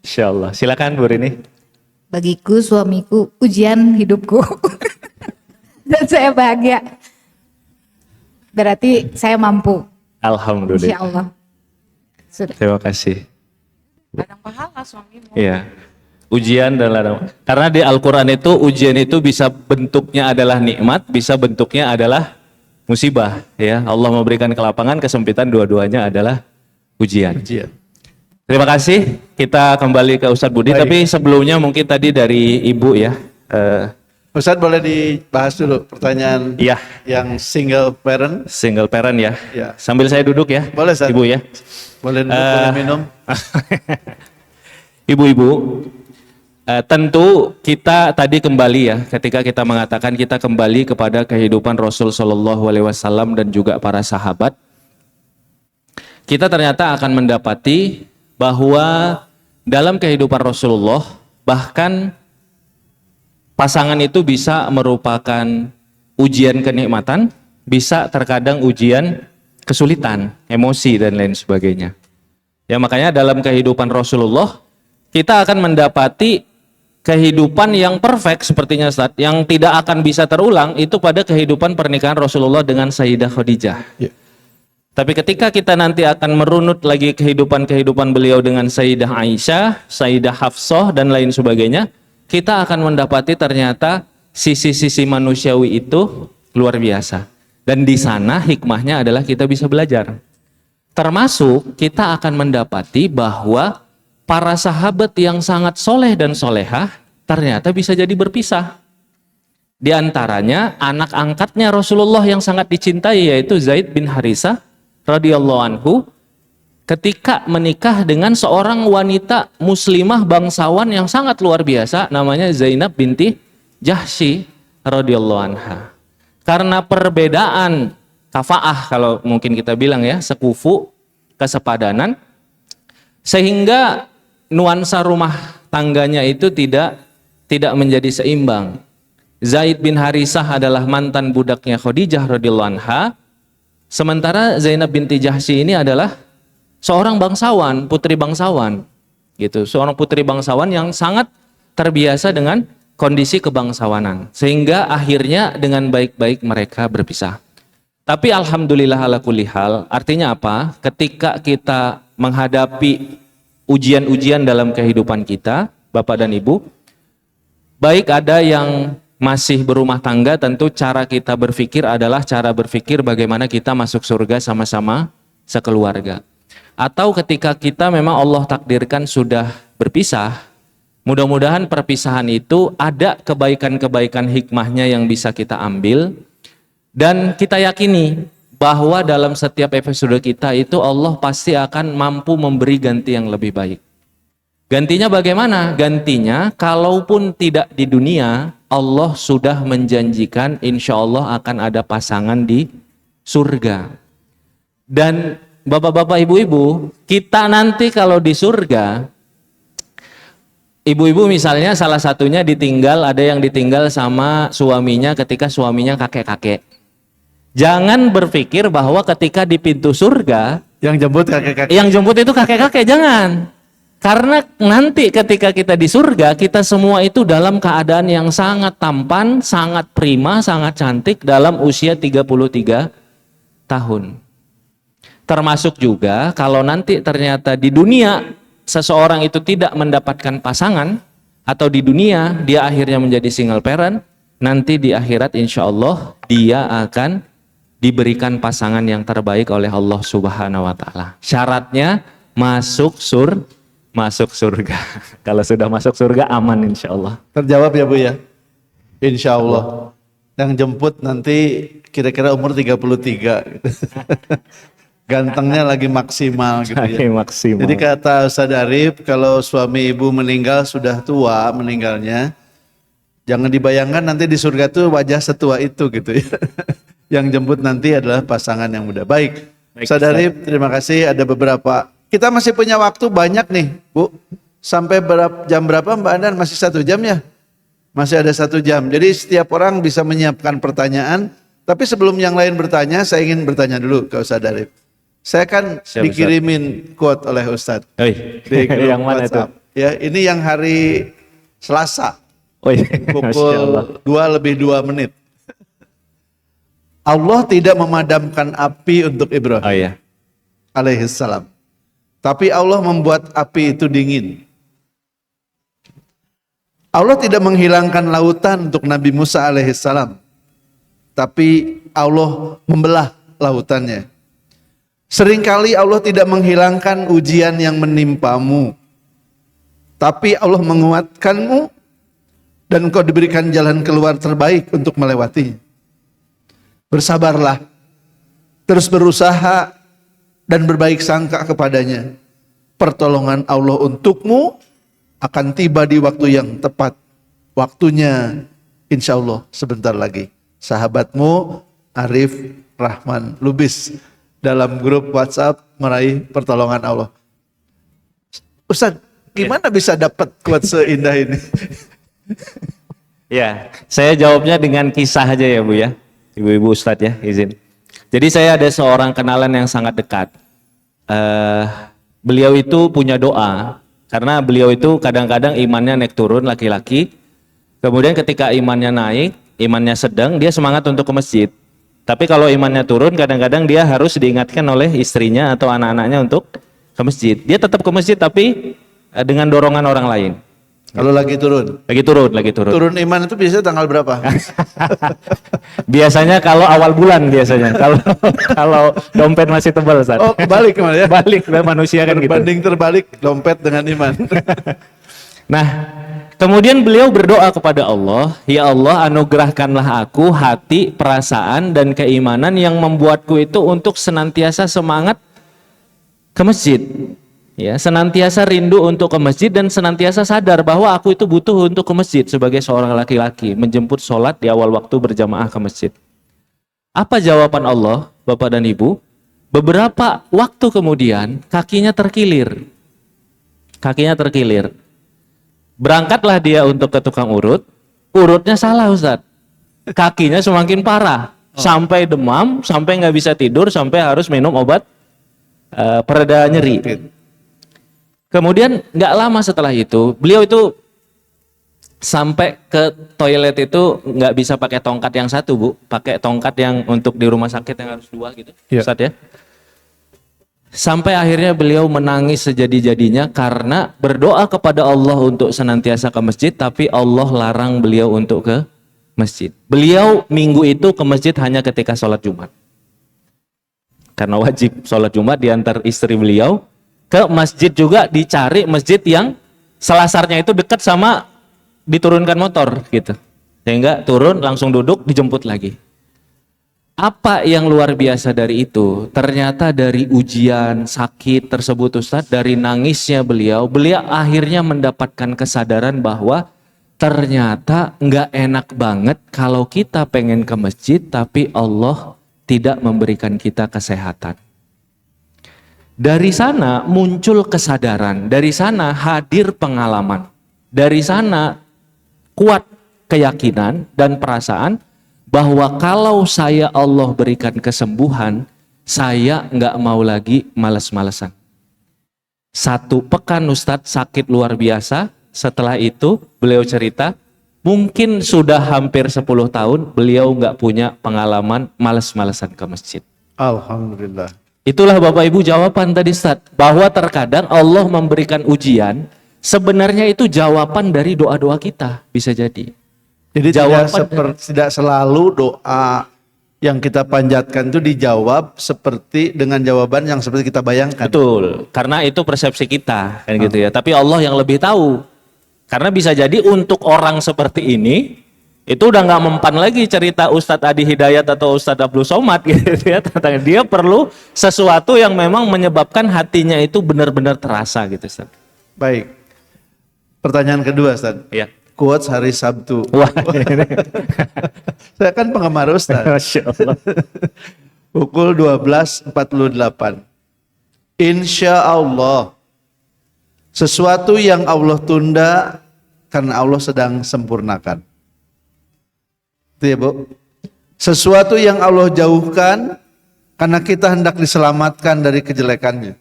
Insya Allah. Silakan Bu Rini. Bagiku suamiku ujian hidupku. Dan saya bahagia. Berarti saya mampu. Insya Alhamdulillah. Allah. Sudah. Terima kasih. Ladang pahala suamimu. Iya. Ujian dan ladang. Karena di Al-Quran itu ujian itu bisa bentuknya adalah nikmat, bisa bentuknya adalah musibah. Ya, Allah memberikan kelapangan, kesempitan, dua-duanya adalah ujian. Terima kasih. Kita kembali ke Ustadz Budi. Baik. Tapi sebelumnya mungkin tadi dari Ibu ya. Ustaz boleh dibahas dulu pertanyaan Iya. yang single parent. Single parent ya. Ya. Sambil saya duduk ya. Boleh, Ustaz. Ibu ya. Boleh duduk, boleh minum. Ibu-ibu, tentu kita tadi kembali ya, ketika kita mengatakan kita kembali kepada kehidupan Rasul Shallallahu Alaihi Wasallam dan juga para sahabat, kita ternyata akan mendapati bahwa dalam kehidupan Rasulullah bahkan pasangan itu bisa merupakan ujian kenikmatan, bisa terkadang ujian kesulitan, emosi dan lain sebagainya. Ya makanya dalam kehidupan Rasulullah kita akan mendapati kehidupan yang perfect sepertinya Ustaz, yang tidak akan bisa terulang itu pada kehidupan pernikahan Rasulullah dengan Sayyidah Khadijah. Ya. Tapi ketika kita nanti akan merunut lagi kehidupan beliau dengan Sayyidah Aisyah, Sayyidah Hafsah dan lain sebagainya, kita akan mendapati ternyata sisi-sisi manusiawi itu luar biasa. Dan di sana hikmahnya adalah kita bisa belajar. Termasuk kita akan mendapati bahwa para sahabat yang sangat soleh dan solehah ternyata bisa jadi berpisah. Di antaranya anak angkatnya Rasulullah yang sangat dicintai yaitu Zaid bin Harisah radhiyallahu anhu ketika menikah dengan seorang wanita muslimah bangsawan yang sangat luar biasa namanya Zainab binti Jahsy radhiyallahu anha. Karena perbedaan kafaah kalau mungkin kita bilang ya, sekufu, kesepadanan, sehingga nuansa rumah tangganya itu tidak menjadi seimbang. Zaid bin Harisah adalah mantan budaknya Khadijah radhiyallahu anha, sementara Zainab binti Jahsy ini adalah seorang bangsawan, putri bangsawan, gitu, seorang putri bangsawan yang sangat terbiasa dengan kondisi kebangsawanan, sehingga akhirnya dengan baik-baik mereka berpisah. Tapi alhamdulillah ala kulli hal, artinya apa? Ketika kita menghadapi ujian-ujian dalam kehidupan kita, Bapak dan Ibu, baik ada yang masih berumah tangga, tentu cara kita berpikir adalah cara berpikir bagaimana kita masuk surga sama-sama sekeluarga. Atau ketika kita memang Allah takdirkan sudah berpisah, mudah-mudahan perpisahan itu ada kebaikan-kebaikan hikmahnya yang bisa kita ambil, dan kita yakini bahwa dalam setiap episode kita itu Allah pasti akan mampu memberi ganti yang lebih baik. Gantinya bagaimana? Gantinya kalaupun tidak di dunia, Allah sudah menjanjikan insya Allah akan ada pasangan di surga. Dan bapak-bapak, ibu-ibu, kita nanti kalau di surga, ibu-ibu misalnya salah satunya ditinggal, ada yang ditinggal sama suaminya ketika suaminya kakek-kakek. Jangan berpikir bahwa ketika di pintu surga Yang jemput kakek-kakek. yang jemput itu kakek-kakek, jangan. Karena nanti ketika kita di surga, kita semua itu dalam keadaan yang sangat tampan, sangat prima, sangat cantik dalam usia 33 tahun. Termasuk juga kalau nanti ternyata di dunia seseorang itu tidak mendapatkan pasangan, atau di dunia dia akhirnya menjadi single parent, nanti di akhirat insya Allah dia akan diberikan pasangan yang terbaik oleh Allah Subhanahu wa Ta'ala. Syaratnya masuk surga. Kalau sudah masuk surga aman insya Allah. Terjawab ya Bu ya? Insya Allah. Yang jemput nanti kira-kira umur 33 gitu. Gantengnya lagi maksimal gitu ya. Lagi maksimal. Jadi kata Ustaz Arif, kalau suami ibu meninggal sudah tua meninggalnya, jangan dibayangkan nanti di surga tuh wajah setua itu gitu ya. Yang jemput nanti adalah pasangan yang muda. Baik, Ustaz Arif, terima kasih. Ada beberapa. Kita masih punya waktu banyak nih, Bu. Sampai jam berapa Mbak Andan? Masih 1 jam ya? Masih ada 1 jam. Jadi setiap orang bisa menyiapkan pertanyaan. Tapi sebelum yang lain bertanya, saya ingin bertanya dulu ke Ustadz Arif. Saya kan Siap, dikirimin quote oleh Ustadz Oi, di grup yang mana WhatsApp. Ya, ini yang hari Selasa Oi, pukul 2:02. Allah tidak memadamkan api untuk Ibrahim Oh iya. alaihissalam. Tapi Allah membuat api itu dingin. Allah tidak menghilangkan lautan untuk Nabi Musa alaihissalam. Tapi Allah membelah lautannya. Seringkali Allah tidak menghilangkan ujian yang menimpamu. Tapi Allah menguatkanmu dan engkau diberikan jalan keluar terbaik untuk melewatinya. Bersabarlah, terus berusaha dan berbaik sangka kepadanya. Pertolongan Allah untukmu akan tiba di waktu yang tepat. Waktunya insya Allah sebentar lagi. Sahabatmu Arif Rahman Lubis dalam grup WhatsApp meraih pertolongan Allah. Ustaz, gimana bisa dapat kuat seindah ini? Ya, saya jawabnya dengan kisah aja ya Bu ya. Ibu-ibu Ustadz ya, izin. Jadi saya ada seorang kenalan yang sangat dekat. Beliau itu punya doa, karena beliau itu kadang-kadang imannya naik turun laki-laki. Kemudian ketika imannya naik, imannya sedang, dia semangat untuk ke masjid. Tapi kalau imannya turun, kadang-kadang dia harus diingatkan oleh istrinya atau anak-anaknya untuk ke masjid. Dia tetap ke masjid tapi dengan dorongan orang lain. Kalau lagi turun? Lagi turun. Turun iman itu biasanya tanggal berapa? Biasanya kalau awal bulan biasanya. Kalau dompet masih tebal, Ustaz. Oh, kebalik malah ya. Balik manusia kan gitu. Berbanding terbalik dompet dengan iman. Nah, kemudian beliau berdoa kepada Allah, ya Allah anugerahkanlah aku hati, perasaan dan keimanan yang membuatku itu untuk senantiasa semangat ke masjid. Ya, senantiasa rindu untuk ke masjid dan senantiasa sadar bahwa aku itu butuh untuk ke masjid sebagai seorang laki-laki, menjemput sholat di awal waktu berjamaah ke masjid. Apa jawaban Allah, Bapak dan Ibu? Beberapa waktu kemudian kakinya terkilir. Berangkatlah dia untuk ke tukang urut, urutnya salah Ustaz. Kakinya semakin parah, sampai demam, sampai nggak bisa tidur, sampai harus minum obat pereda nyeri. Kemudian nggak lama setelah itu, beliau itu sampai ke toilet itu nggak bisa pakai tongkat yang satu Bu, pakai tongkat yang untuk di rumah sakit yang harus 2 gitu, Ustaz ya. Sampai akhirnya beliau menangis sejadi-jadinya karena berdoa kepada Allah untuk senantiasa ke masjid, tapi Allah larang beliau untuk ke masjid. Beliau minggu itu ke masjid hanya ketika sholat Jumat. Karena wajib sholat Jumat diantar istri beliau. Ke masjid juga dicari masjid yang selasarnya itu dekat sama diturunkan motor gitu. Sehingga turun langsung duduk dijemput lagi. Apa yang luar biasa dari itu? Ternyata dari ujian sakit tersebut Ustadz, dari nangisnya beliau akhirnya mendapatkan kesadaran bahwa ternyata nggak enak banget kalau kita pengen ke masjid tapi Allah tidak memberikan kita kesehatan. Dari sana muncul kesadaran, dari sana hadir pengalaman, dari sana kuat keyakinan dan perasaan bahwa kalau saya Allah berikan kesembuhan, saya nggak mau lagi malas-malasan. 1 pekan Ustadz sakit luar biasa, setelah itu beliau cerita, mungkin sudah hampir 10 tahun beliau nggak punya pengalaman malas-malasan ke masjid. Alhamdulillah. Itulah Bapak Ibu jawaban tadi Ustaz, bahwa terkadang Allah memberikan ujian, sebenarnya itu jawaban dari doa-doa kita, bisa jadi. Jadi tidak selalu doa yang kita panjatkan itu dijawab seperti dengan jawaban yang seperti kita bayangkan. Betul, karena itu persepsi kita kan gitu ya. Tapi Allah yang lebih tahu. Karena bisa jadi untuk orang seperti ini itu udah nggak mempan lagi cerita Ustadz Adi Hidayat atau Ustadz Abdul Somad gitu ya. Dia perlu sesuatu yang memang menyebabkan hatinya itu benar-benar terasa gitu Ustadz. Baik. Pertanyaan kedua Ustadz. Iya. Quotes hari Sabtu. Wah, saya kan penggemar Ustadz. Masya Allah. Pukul 12.48. Insya Allah. Sesuatu yang Allah tunda karena Allah sedang sempurnakan. Itu ya, Bu. Sesuatu yang Allah jauhkan karena kita hendak diselamatkan dari kejelekannya.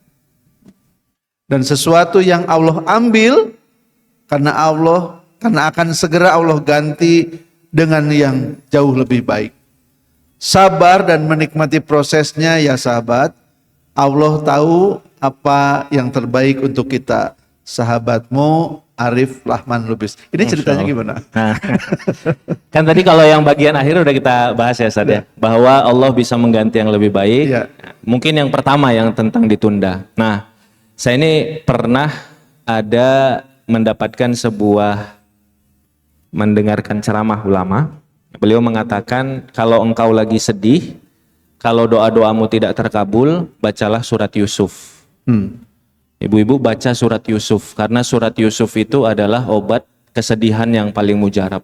Dan sesuatu yang Allah ambil karena akan segera Allah ganti dengan yang jauh lebih baik. Sabar dan menikmati prosesnya ya sahabat. Allah tahu apa yang terbaik untuk kita. Sahabatmu Arif Rahman Lubis. Ini ceritanya gimana? Nah, kan tadi kalau yang bagian akhir udah kita bahas ya Ustaz ya, bahwa Allah bisa mengganti yang lebih baik. Ya. Mungkin yang pertama yang tentang ditunda. Nah, saya ini pernah ada mendapatkan mendengarkan ceramah ulama. Beliau mengatakan kalau engkau lagi sedih, kalau doa-doamu tidak terkabul, bacalah surat Yusuf. Ibu-ibu baca surat Yusuf, karena surat Yusuf itu adalah obat kesedihan yang paling mujarab.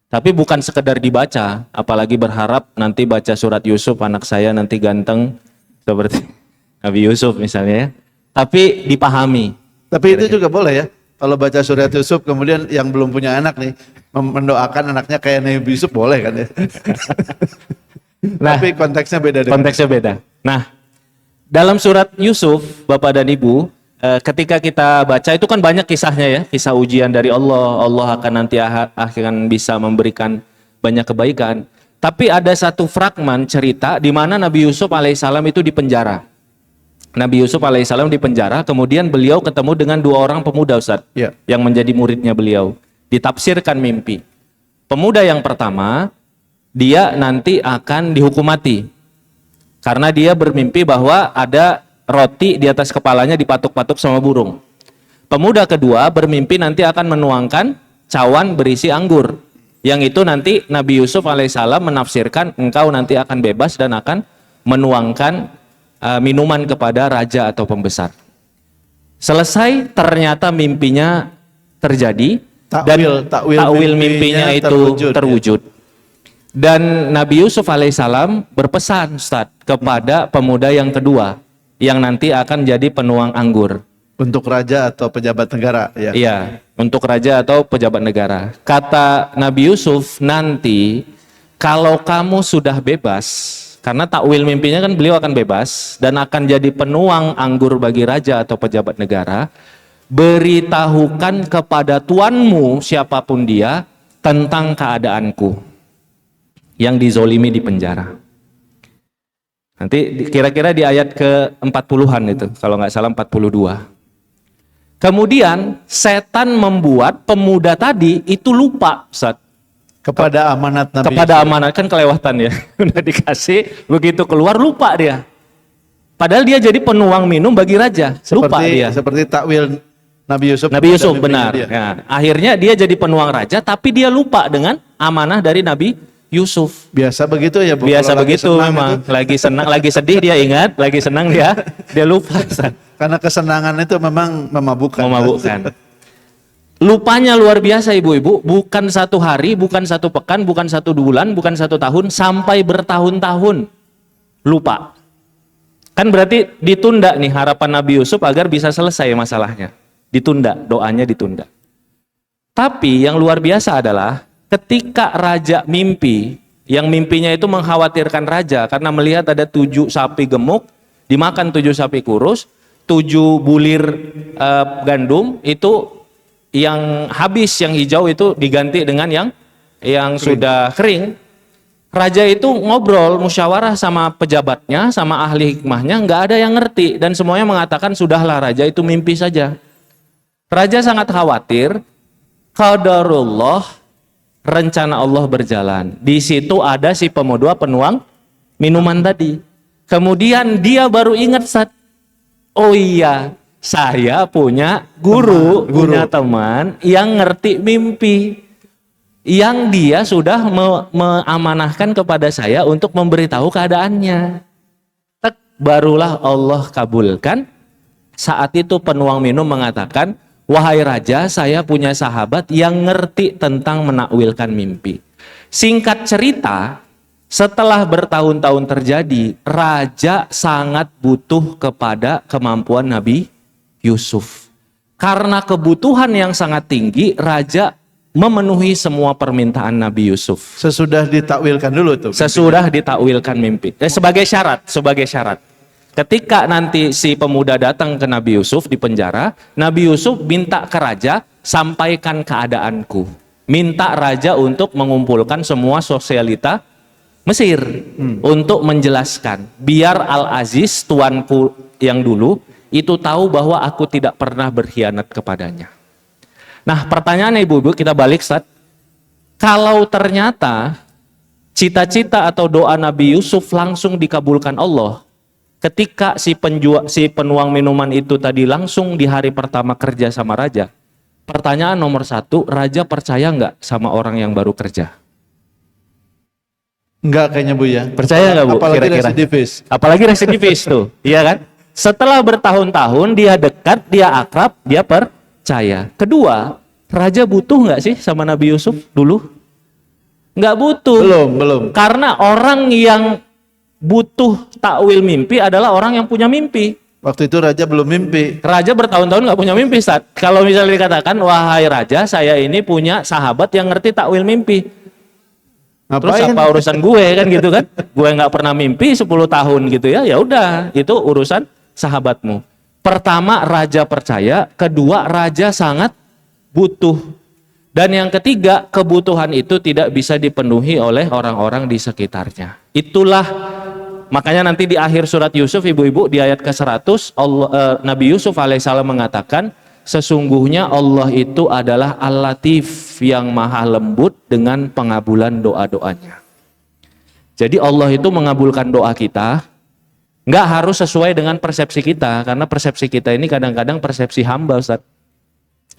Tapi bukan sekedar dibaca, apalagi berharap nanti baca surat Yusuf anak saya nanti ganteng seperti Nabi Yusuf misalnya ya. Tapi dipahami. Tapi itu juga boleh ya. Kalau baca surat Yusuf kemudian yang belum punya anak nih mendoakan anaknya kayak Nabi Yusuf boleh kan ya. Nah, tapi konteksnya beda. Konteksnya beda. Nah, dalam surat Yusuf, Bapak dan Ibu, ketika kita baca itu kan banyak kisahnya ya, kisah ujian dari Allah. Allah akan nanti akan bisa memberikan banyak kebaikan. Tapi ada satu fragmen cerita di mana Nabi Yusuf alaihissalam itu dipenjara. Nabi Yusuf alaihissalam dipenjara, kemudian beliau ketemu dengan dua orang pemuda Ustaz, yang menjadi muridnya beliau. Ditafsirkan mimpi. Pemuda yang pertama, dia nanti akan dihukum mati. Karena dia bermimpi bahwa ada roti di atas kepalanya dipatuk-patuk sama burung. Pemuda kedua bermimpi nanti akan menuangkan cawan berisi anggur. Yang itu nanti Nabi Yusuf alaihissalam menafsirkan engkau nanti akan bebas dan akan menuangkan minuman kepada raja atau pembesar. Selesai, ternyata mimpinya terjadi dan takwil mimpinya itu terwujud. Dan Nabi Yusuf alaihissalam berpesan Ustaz kepada pemuda yang kedua yang nanti akan jadi penuang anggur untuk raja atau pejabat negara ya. Iya, untuk raja atau pejabat negara. Kata Nabi Yusuf, nanti kalau kamu sudah bebas, karena takwil mimpinya kan beliau akan bebas dan akan jadi penuang anggur bagi raja atau pejabat negara, beritahukan kepada tuanmu siapapun dia tentang keadaanku yang dizolimi di penjara. Nanti kira-kira di ayat ke-40-an itu, kalau nggak salah 42. Kemudian setan membuat pemuda tadi itu lupa Ustaz. Kepada amanat Nabi Kepada amanat, kan kelewatan ya. Udah dikasih, begitu keluar lupa dia. Padahal dia jadi penuang minum bagi raja. Lupa dia. Seperti takwil Nabi Yusuf. Nabi Yusuf benar. Ya. Akhirnya dia jadi penuang raja, tapi dia lupa dengan amanah dari Nabi Yusuf. Biasa begitu ya Bu? Biasa begitu memang. Lagi senang, lagi sedih dia ingat, lagi senang dia lupa. Karena kesenangan itu memang memabukkan. Memabukkan. Lupanya luar biasa ibu-ibu, bukan satu hari, bukan satu pekan, bukan satu bulan, bukan satu tahun, sampai bertahun-tahun lupa. Kan berarti ditunda nih harapan Nabi Yusuf agar bisa selesai masalahnya. Ditunda, doanya ditunda. Tapi yang luar biasa adalah ketika raja mimpi, yang mimpinya itu mengkhawatirkan raja karena melihat ada 7 sapi gemuk, dimakan 7 sapi kurus, 7 bulir gandum itu yang habis, yang hijau itu diganti dengan yang sudah kering. Raja itu ngobrol, musyawarah sama pejabatnya, sama ahli hikmahnya, nggak ada yang ngerti dan semuanya mengatakan sudahlah raja itu mimpi saja. Raja sangat khawatir, qadarullah, rencana Allah berjalan. Di situ ada si pemuda penuang minuman tadi. Kemudian dia baru ingat oh iya, saya punya guru, punya teman yang ngerti mimpi, yang dia sudah mengamanahkan kepada saya untuk memberitahu keadaannya. Barulah Allah kabulkan. Saat itu penuang minum mengatakan, wahai raja, saya punya sahabat yang ngerti tentang menakwilkan mimpi. Singkat cerita, setelah bertahun-tahun terjadi, raja sangat butuh kepada kemampuan Nabi Yusuf. Karena kebutuhan yang sangat tinggi, raja memenuhi semua permintaan Nabi Yusuf. Sesudah ditakwilkan dulu tuh. Sesudah ditakwilkan mimpi. Sebagai syarat. Ketika nanti si pemuda datang ke Nabi Yusuf di penjara, Nabi Yusuf minta ke raja, sampaikan keadaanku. Minta raja untuk mengumpulkan semua sosialita Mesir untuk menjelaskan. Biar Al-Aziz, tuanku yang dulu, itu tahu bahwa aku tidak pernah berkhianat kepadanya. Nah, pertanyaannya ibu-ibu, kita balik Ustaz. Kalau ternyata cita-cita atau doa Nabi Yusuf langsung dikabulkan Allah, ketika si penuang minuman itu tadi langsung di hari pertama kerja sama raja, pertanyaan nomor 1, raja percaya nggak sama orang yang baru kerja? Enggak kayaknya Bu ya. Percaya nggak Bu? Apalagi Kira-kira. residivis. Apalagi residivis tuh, iya kan? Setelah bertahun-tahun dia dekat, dia akrab, dia percaya. Kedua, raja butuh nggak sih sama Nabi Yusuf dulu? Nggak butuh. Belum. Karena orang yang butuh takwil mimpi adalah orang yang punya mimpi. Waktu itu raja belum mimpi. Raja bertahun-tahun nggak punya mimpi, Ustaz. Kalau misalnya dikatakan, wahai raja, saya ini punya sahabat yang ngerti takwil mimpi. Terus Ngapain? apa urusan gue kan gitu kan? Gue nggak pernah mimpi 10 tahun gitu ya. Ya udah, itu urusan sahabatmu. Pertama, raja percaya. Kedua, raja sangat butuh. Dan yang ketiga, kebutuhan itu tidak bisa dipenuhi oleh orang-orang di sekitarnya. Itulah makanya nanti di akhir surat Yusuf, ibu-ibu, di ayat ke-100 Nabi Yusuf alaihissalam mengatakan, sesungguhnya Allah itu adalah Al-Latif yang maha lembut dengan pengabulan doa-doanya. Jadi Allah itu mengabulkan doa kita, nggak harus sesuai dengan persepsi kita, karena persepsi kita ini kadang-kadang persepsi hamba, Ustaz.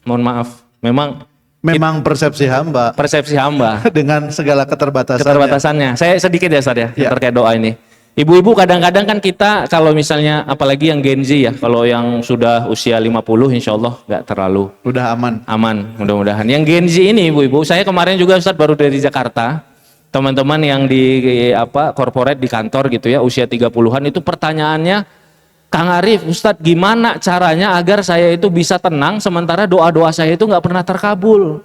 Mohon maaf, memang persepsi hamba persepsi hamba dengan segala keterbatasannya. Saya sedikit ya Ustaz ya, terkait doa ini. Ibu-ibu kadang-kadang kan kita kalau misalnya apalagi yang Gen Z ya, kalau yang sudah usia 50 insya Allah nggak terlalu. Udah aman Mudah-mudahan. Yang Gen Z ini ibu-ibu, saya kemarin juga Ustaz baru dari Jakarta. Teman-teman yang di corporate di kantor gitu ya, usia 30-an itu pertanyaannya, Kang Arif, Ustadz gimana caranya agar saya itu bisa tenang sementara doa-doa saya itu nggak pernah terkabul?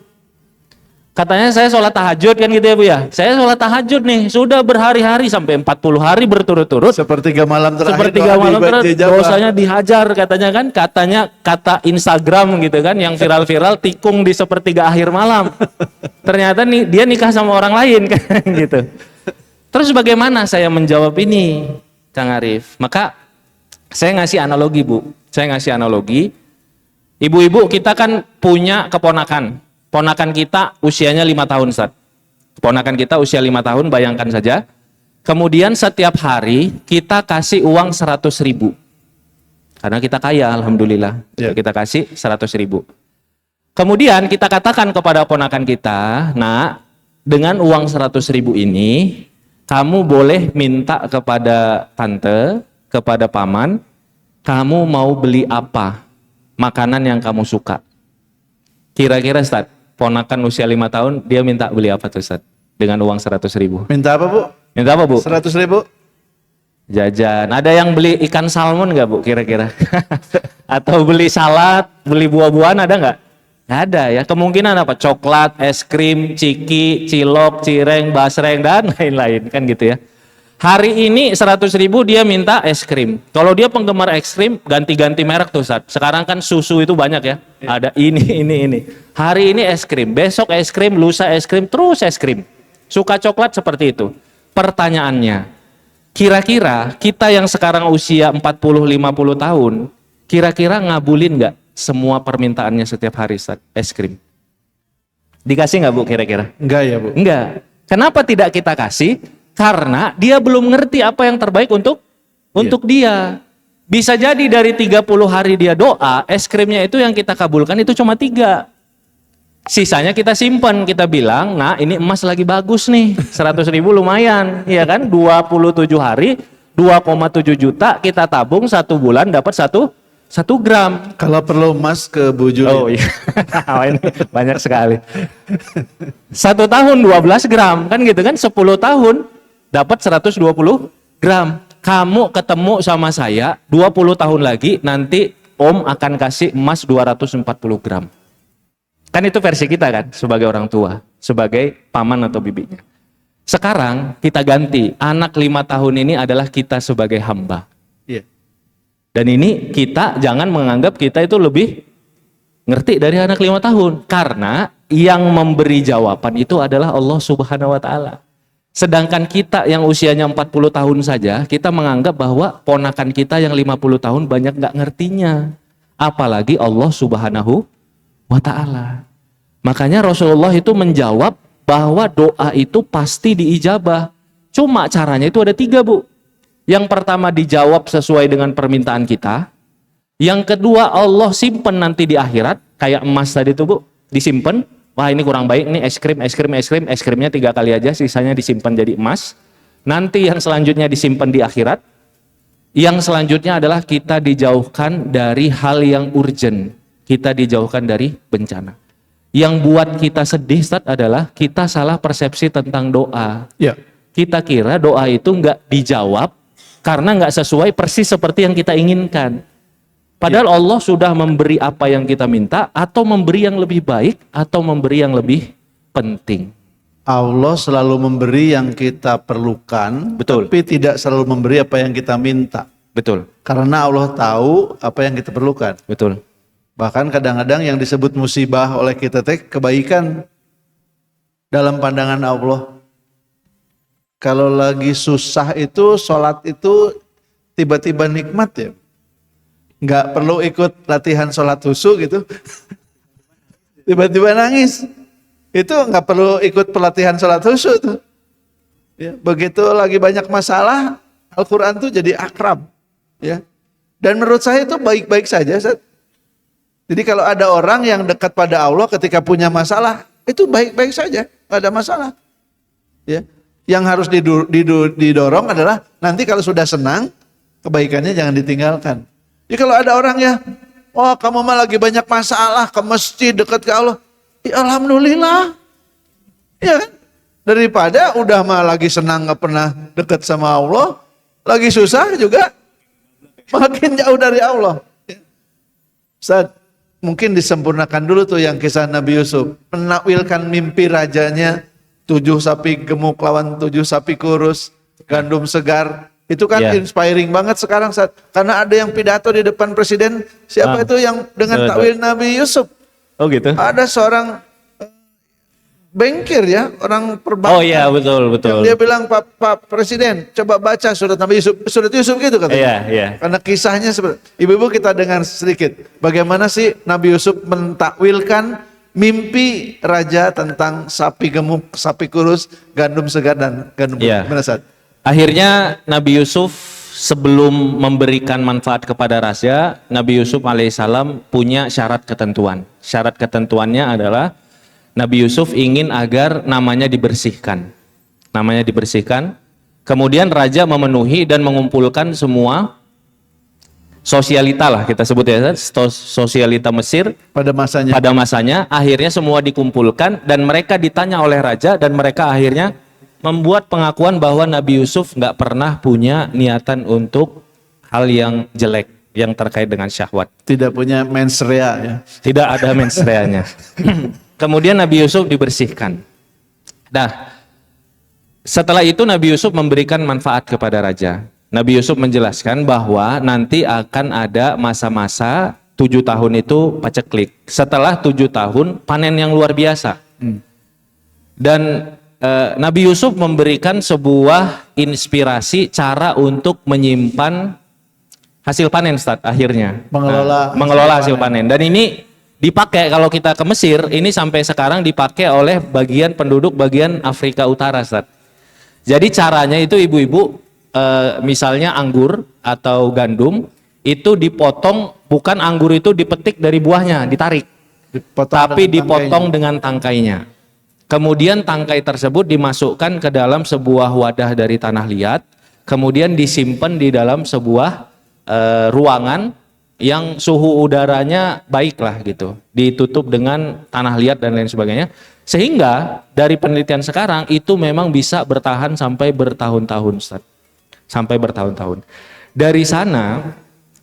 Katanya saya sholat tahajud kan gitu ya Bu ya. Saya sholat tahajud nih, sudah berhari-hari sampai 40 hari berturut-turut. Sepertiga malam terakhir. Sepertiga malam terakhir, dosanya dihajar katanya kan. Katanya kata Instagram gitu kan, yang viral-viral tikung di sepertiga akhir malam. Ternyata nih dia nikah sama orang lain kan gitu. Terus bagaimana saya menjawab ini, Kang Arif? Maka saya ngasih analogi Bu. Saya ngasih analogi. Ibu-ibu kita kan punya keponakan. Ponakan kita usianya 5 tahun, Ustaz. Ponakan kita usia 5 tahun, bayangkan saja. Kemudian setiap hari kita kasih uang 100.000. Karena kita kaya, alhamdulillah. Kita kasih 100.000. Kemudian kita katakan kepada ponakan kita, nah dengan uang 100.000 ini, kamu boleh minta kepada tante, kepada paman, kamu mau beli apa? Makanan yang kamu suka. Kira-kira Ustaz, ponakan usia 5 tahun, dia minta beli apa tuh Ustaz? Dengan uang 100.000. Minta apa Bu? Minta apa Bu? 100.000. Jajan. Ada yang beli ikan salmon nggak Bu kira-kira? Atau beli salad, beli buah-buahan ada nggak? Nggak ada ya. Kemungkinan apa? Coklat, es krim, ciki, cilok, cireng, basreng, dan lain-lain kan gitu ya. Hari ini 100.000 dia minta es krim. Kalau dia penggemar es krim, ganti-ganti merek tuh Ustaz. Sekarang kan susu itu banyak ya. Ada ini. Hari ini es krim, besok es krim, lusa es krim, terus es krim. Suka coklat seperti itu. Pertanyaannya, kira-kira kita yang sekarang usia 40-50 tahun, kira-kira ngabulin nggak semua permintaannya setiap hari Ustaz, es krim? Dikasih nggak Bu kira-kira? Enggak ya Bu? Enggak. Kenapa tidak kita kasih? Karena dia belum ngerti apa yang terbaik untuk dia. Bisa jadi dari 30 hari dia doa, es krimnya itu yang kita kabulkan itu cuma 3. Sisanya kita simpan, kita bilang, nah ini emas lagi bagus nih, 100.000 lumayan, ya kan? 27 hari, 2,7 juta kita tabung 1 bulan dapat 1 gram. Kalau perlu emas ke Bu Juli. Oh iya, ini banyak sekali. 1 tahun 12 gram, kan gitu kan? 10 tahun dapat 120 gram. Kamu ketemu sama saya 20 tahun lagi, nanti Om akan kasih emas 240 gram. Kan itu versi kita kan, sebagai orang tua, sebagai paman atau bibinya. Sekarang kita ganti, anak 5 tahun ini adalah kita sebagai hamba. Iya. Dan ini kita jangan menganggap kita itu lebih ngerti dari anak 5 tahun. Karena yang memberi jawaban itu adalah Allah Subhanahu wa Ta'ala. Sedangkan kita yang usianya 40 tahun saja, kita menganggap bahwa ponakan kita yang 50 tahun banyak nggak ngertinya. Apalagi Allah Subhanahu wa Ta'ala. Makanya Rasulullah itu menjawab bahwa doa itu pasti diijabah. Cuma caranya itu ada 3, Bu. Yang pertama dijawab sesuai dengan permintaan kita. Yang kedua Allah simpen nanti di akhirat. Kayak emas tadi itu, Bu. Disimpan. Wah, ini kurang baik, ini es krimnya 3 kali aja, sisanya disimpan jadi emas. Nanti yang selanjutnya disimpan di akhirat. Yang selanjutnya adalah kita dijauhkan dari hal yang urgent. Kita dijauhkan dari bencana. Yang buat kita sedih, Ustaz, adalah kita salah persepsi tentang doa. Ya. Kita kira doa itu nggak dijawab karena nggak sesuai persis seperti yang kita inginkan. Padahal Allah sudah memberi apa yang kita minta, atau memberi yang lebih baik, atau memberi yang lebih penting. Allah selalu memberi yang kita perlukan, Betul. tapi tidak selalu memberi apa yang kita minta. Betul, Karena Allah tahu apa yang kita perlukan. betul. Bahkan kadang-kadang yang disebut musibah oleh kita kebaikan dalam pandangan Allah. Kalau lagi susah itu, sholat itu tiba-tiba nikmat ya. Nggak perlu ikut latihan sholat khusyuk gitu. Tiba-tiba nangis. Itu nggak perlu ikut pelatihan sholat khusyuk tuh. Ya, begitu lagi banyak masalah, Al-Quran tuh jadi akrab. Ya. Dan menurut saya itu baik-baik saja, Ustaz. Jadi kalau ada orang yang dekat pada Allah ketika punya masalah, itu baik-baik saja, nggak ada masalah. Ya. Yang harus didorong adalah nanti kalau sudah senang, kebaikannya jangan ditinggalkan. Jadi kalau ada orang ya, oh kamu mah lagi banyak masalah, ke masjid dekat ke Allah, ya alhamdulillah. Ya kan? Daripada udah mah lagi senang nggak pernah dekat sama Allah, lagi susah juga makin jauh dari Allah. Ustaz, mungkin disempurnakan dulu tuh yang kisah Nabi Yusuf, menakwilkan mimpi rajanya 7 sapi gemuk lawan 7 sapi kurus, gandum segar. Itu kan inspiring banget sekarang, Ustaz. Karena ada yang pidato di depan presiden, siapa itu yang dengan takwil Nabi Yusuf? Oh gitu. Ada seorang bankir ya, orang perbankan. Oh iya, betul. Yang dia bilang, Pak Presiden, coba baca surat Nabi Yusuf. Surat Yusuf gitu katanya. Iya. Karena kisahnya seperti, ibu-ibu kita dengar sedikit. Bagaimana sih Nabi Yusuf mentakwilkan mimpi raja tentang sapi gemuk, sapi kurus, gandum segar dan gandum gimana, Ustaz? Akhirnya Nabi Yusuf sebelum memberikan manfaat kepada raja, Nabi Yusuf alaihissalam punya syarat ketentuan. Syarat ketentuannya adalah Nabi Yusuf ingin agar namanya dibersihkan. Namanya dibersihkan. Kemudian raja memenuhi dan mengumpulkan semua sosialita lah kita sebut ya, sosialita Mesir pada masanya. Pada masanya akhirnya semua dikumpulkan dan mereka ditanya oleh raja dan mereka akhirnya membuat pengakuan bahwa Nabi Yusuf nggak pernah punya niatan untuk hal yang jelek yang terkait dengan syahwat. Tidak punya mensrea ya. Tidak ada mensreanya. Kemudian Nabi Yusuf dibersihkan. Nah, setelah itu Nabi Yusuf memberikan manfaat kepada raja. Nabi Yusuf menjelaskan bahwa nanti akan ada masa-masa 7 tahun itu paceklik. Setelah 7 tahun panen yang luar biasa. Dan Nabi Yusuf memberikan sebuah inspirasi cara untuk menyimpan hasil panen, Ustaz, akhirnya. Mengelola hasil panen. Dan ini dipakai kalau kita ke Mesir, ini sampai sekarang dipakai oleh bagian penduduk bagian Afrika Utara, Ustaz. Jadi caranya itu ibu-ibu, misalnya anggur atau gandum, itu dipotong, bukan anggur itu dipetik dari buahnya, ditarik. Tapi dipotong dengan tangkainya. Kemudian tangkai tersebut dimasukkan ke dalam sebuah wadah dari tanah liat, kemudian disimpan di dalam sebuah ruangan yang suhu udaranya baik lah gitu, ditutup dengan tanah liat dan lain sebagainya, sehingga dari penelitian sekarang itu memang bisa bertahan sampai bertahun-tahun, Ustaz. Sampai bertahun-tahun. Dari sana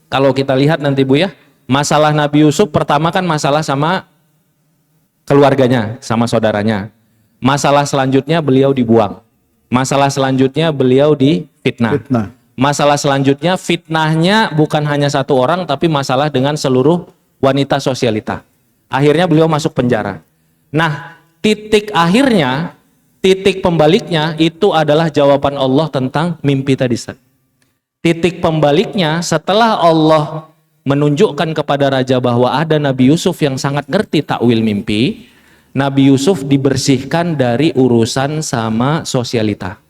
kalau kita lihat nanti Bu ya, masalah Nabi Yusuf pertama kan masalah sama keluarganya sama saudaranya. Masalah selanjutnya beliau dibuang. Masalah selanjutnya beliau difitnah. Fitnah. Masalah selanjutnya fitnahnya bukan hanya satu orang tapi masalah dengan seluruh wanita sosialita. Akhirnya beliau masuk penjara. Nah, titik akhirnya, titik pembaliknya itu adalah jawaban Allah tentang mimpi tadi. Titik pembaliknya setelah Allah menunjukkan kepada raja bahwa ada Nabi Yusuf yang sangat ngerti takwil mimpi, Nabi Yusuf dibersihkan dari urusan sama sosialita.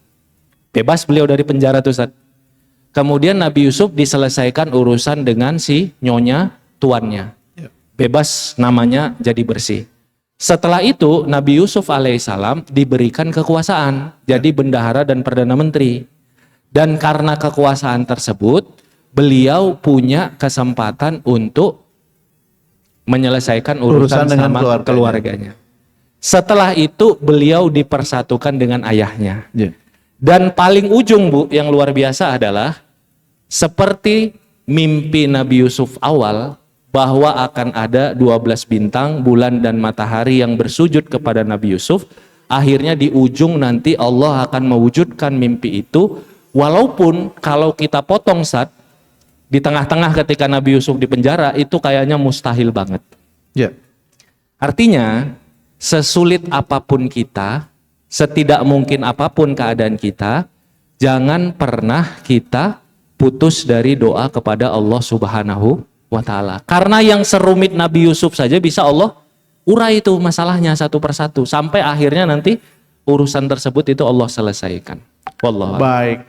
Bebas beliau dari penjara tuh, Ustaz. Kemudian Nabi Yusuf diselesaikan urusan dengan si nyonya tuannya. Bebas namanya jadi bersih. Setelah itu Nabi Yusuf alaihissalam diberikan kekuasaan jadi bendahara dan perdana menteri. Dan karena kekuasaan tersebut beliau punya kesempatan untuk menyelesaikan urusan dengan sama keluarganya. Setelah itu beliau dipersatukan dengan ayahnya. Dan paling ujung Bu yang luar biasa adalah seperti mimpi Nabi Yusuf awal bahwa akan ada 12 bintang, bulan dan matahari yang bersujud kepada Nabi Yusuf. Akhirnya di ujung nanti Allah akan mewujudkan mimpi itu, walaupun kalau kita potong Sat, di tengah-tengah ketika Nabi Yusuf di penjara itu kayaknya mustahil banget. Artinya sesulit apapun kita, setidak mungkin apapun keadaan kita, jangan pernah kita putus dari doa kepada Allah Subhanahu wa Ta'ala. Karena yang serumit Nabi Yusuf saja bisa Allah urai itu masalahnya satu persatu sampai akhirnya nanti urusan tersebut itu Allah selesaikan. Wallahu a'lam. Baik.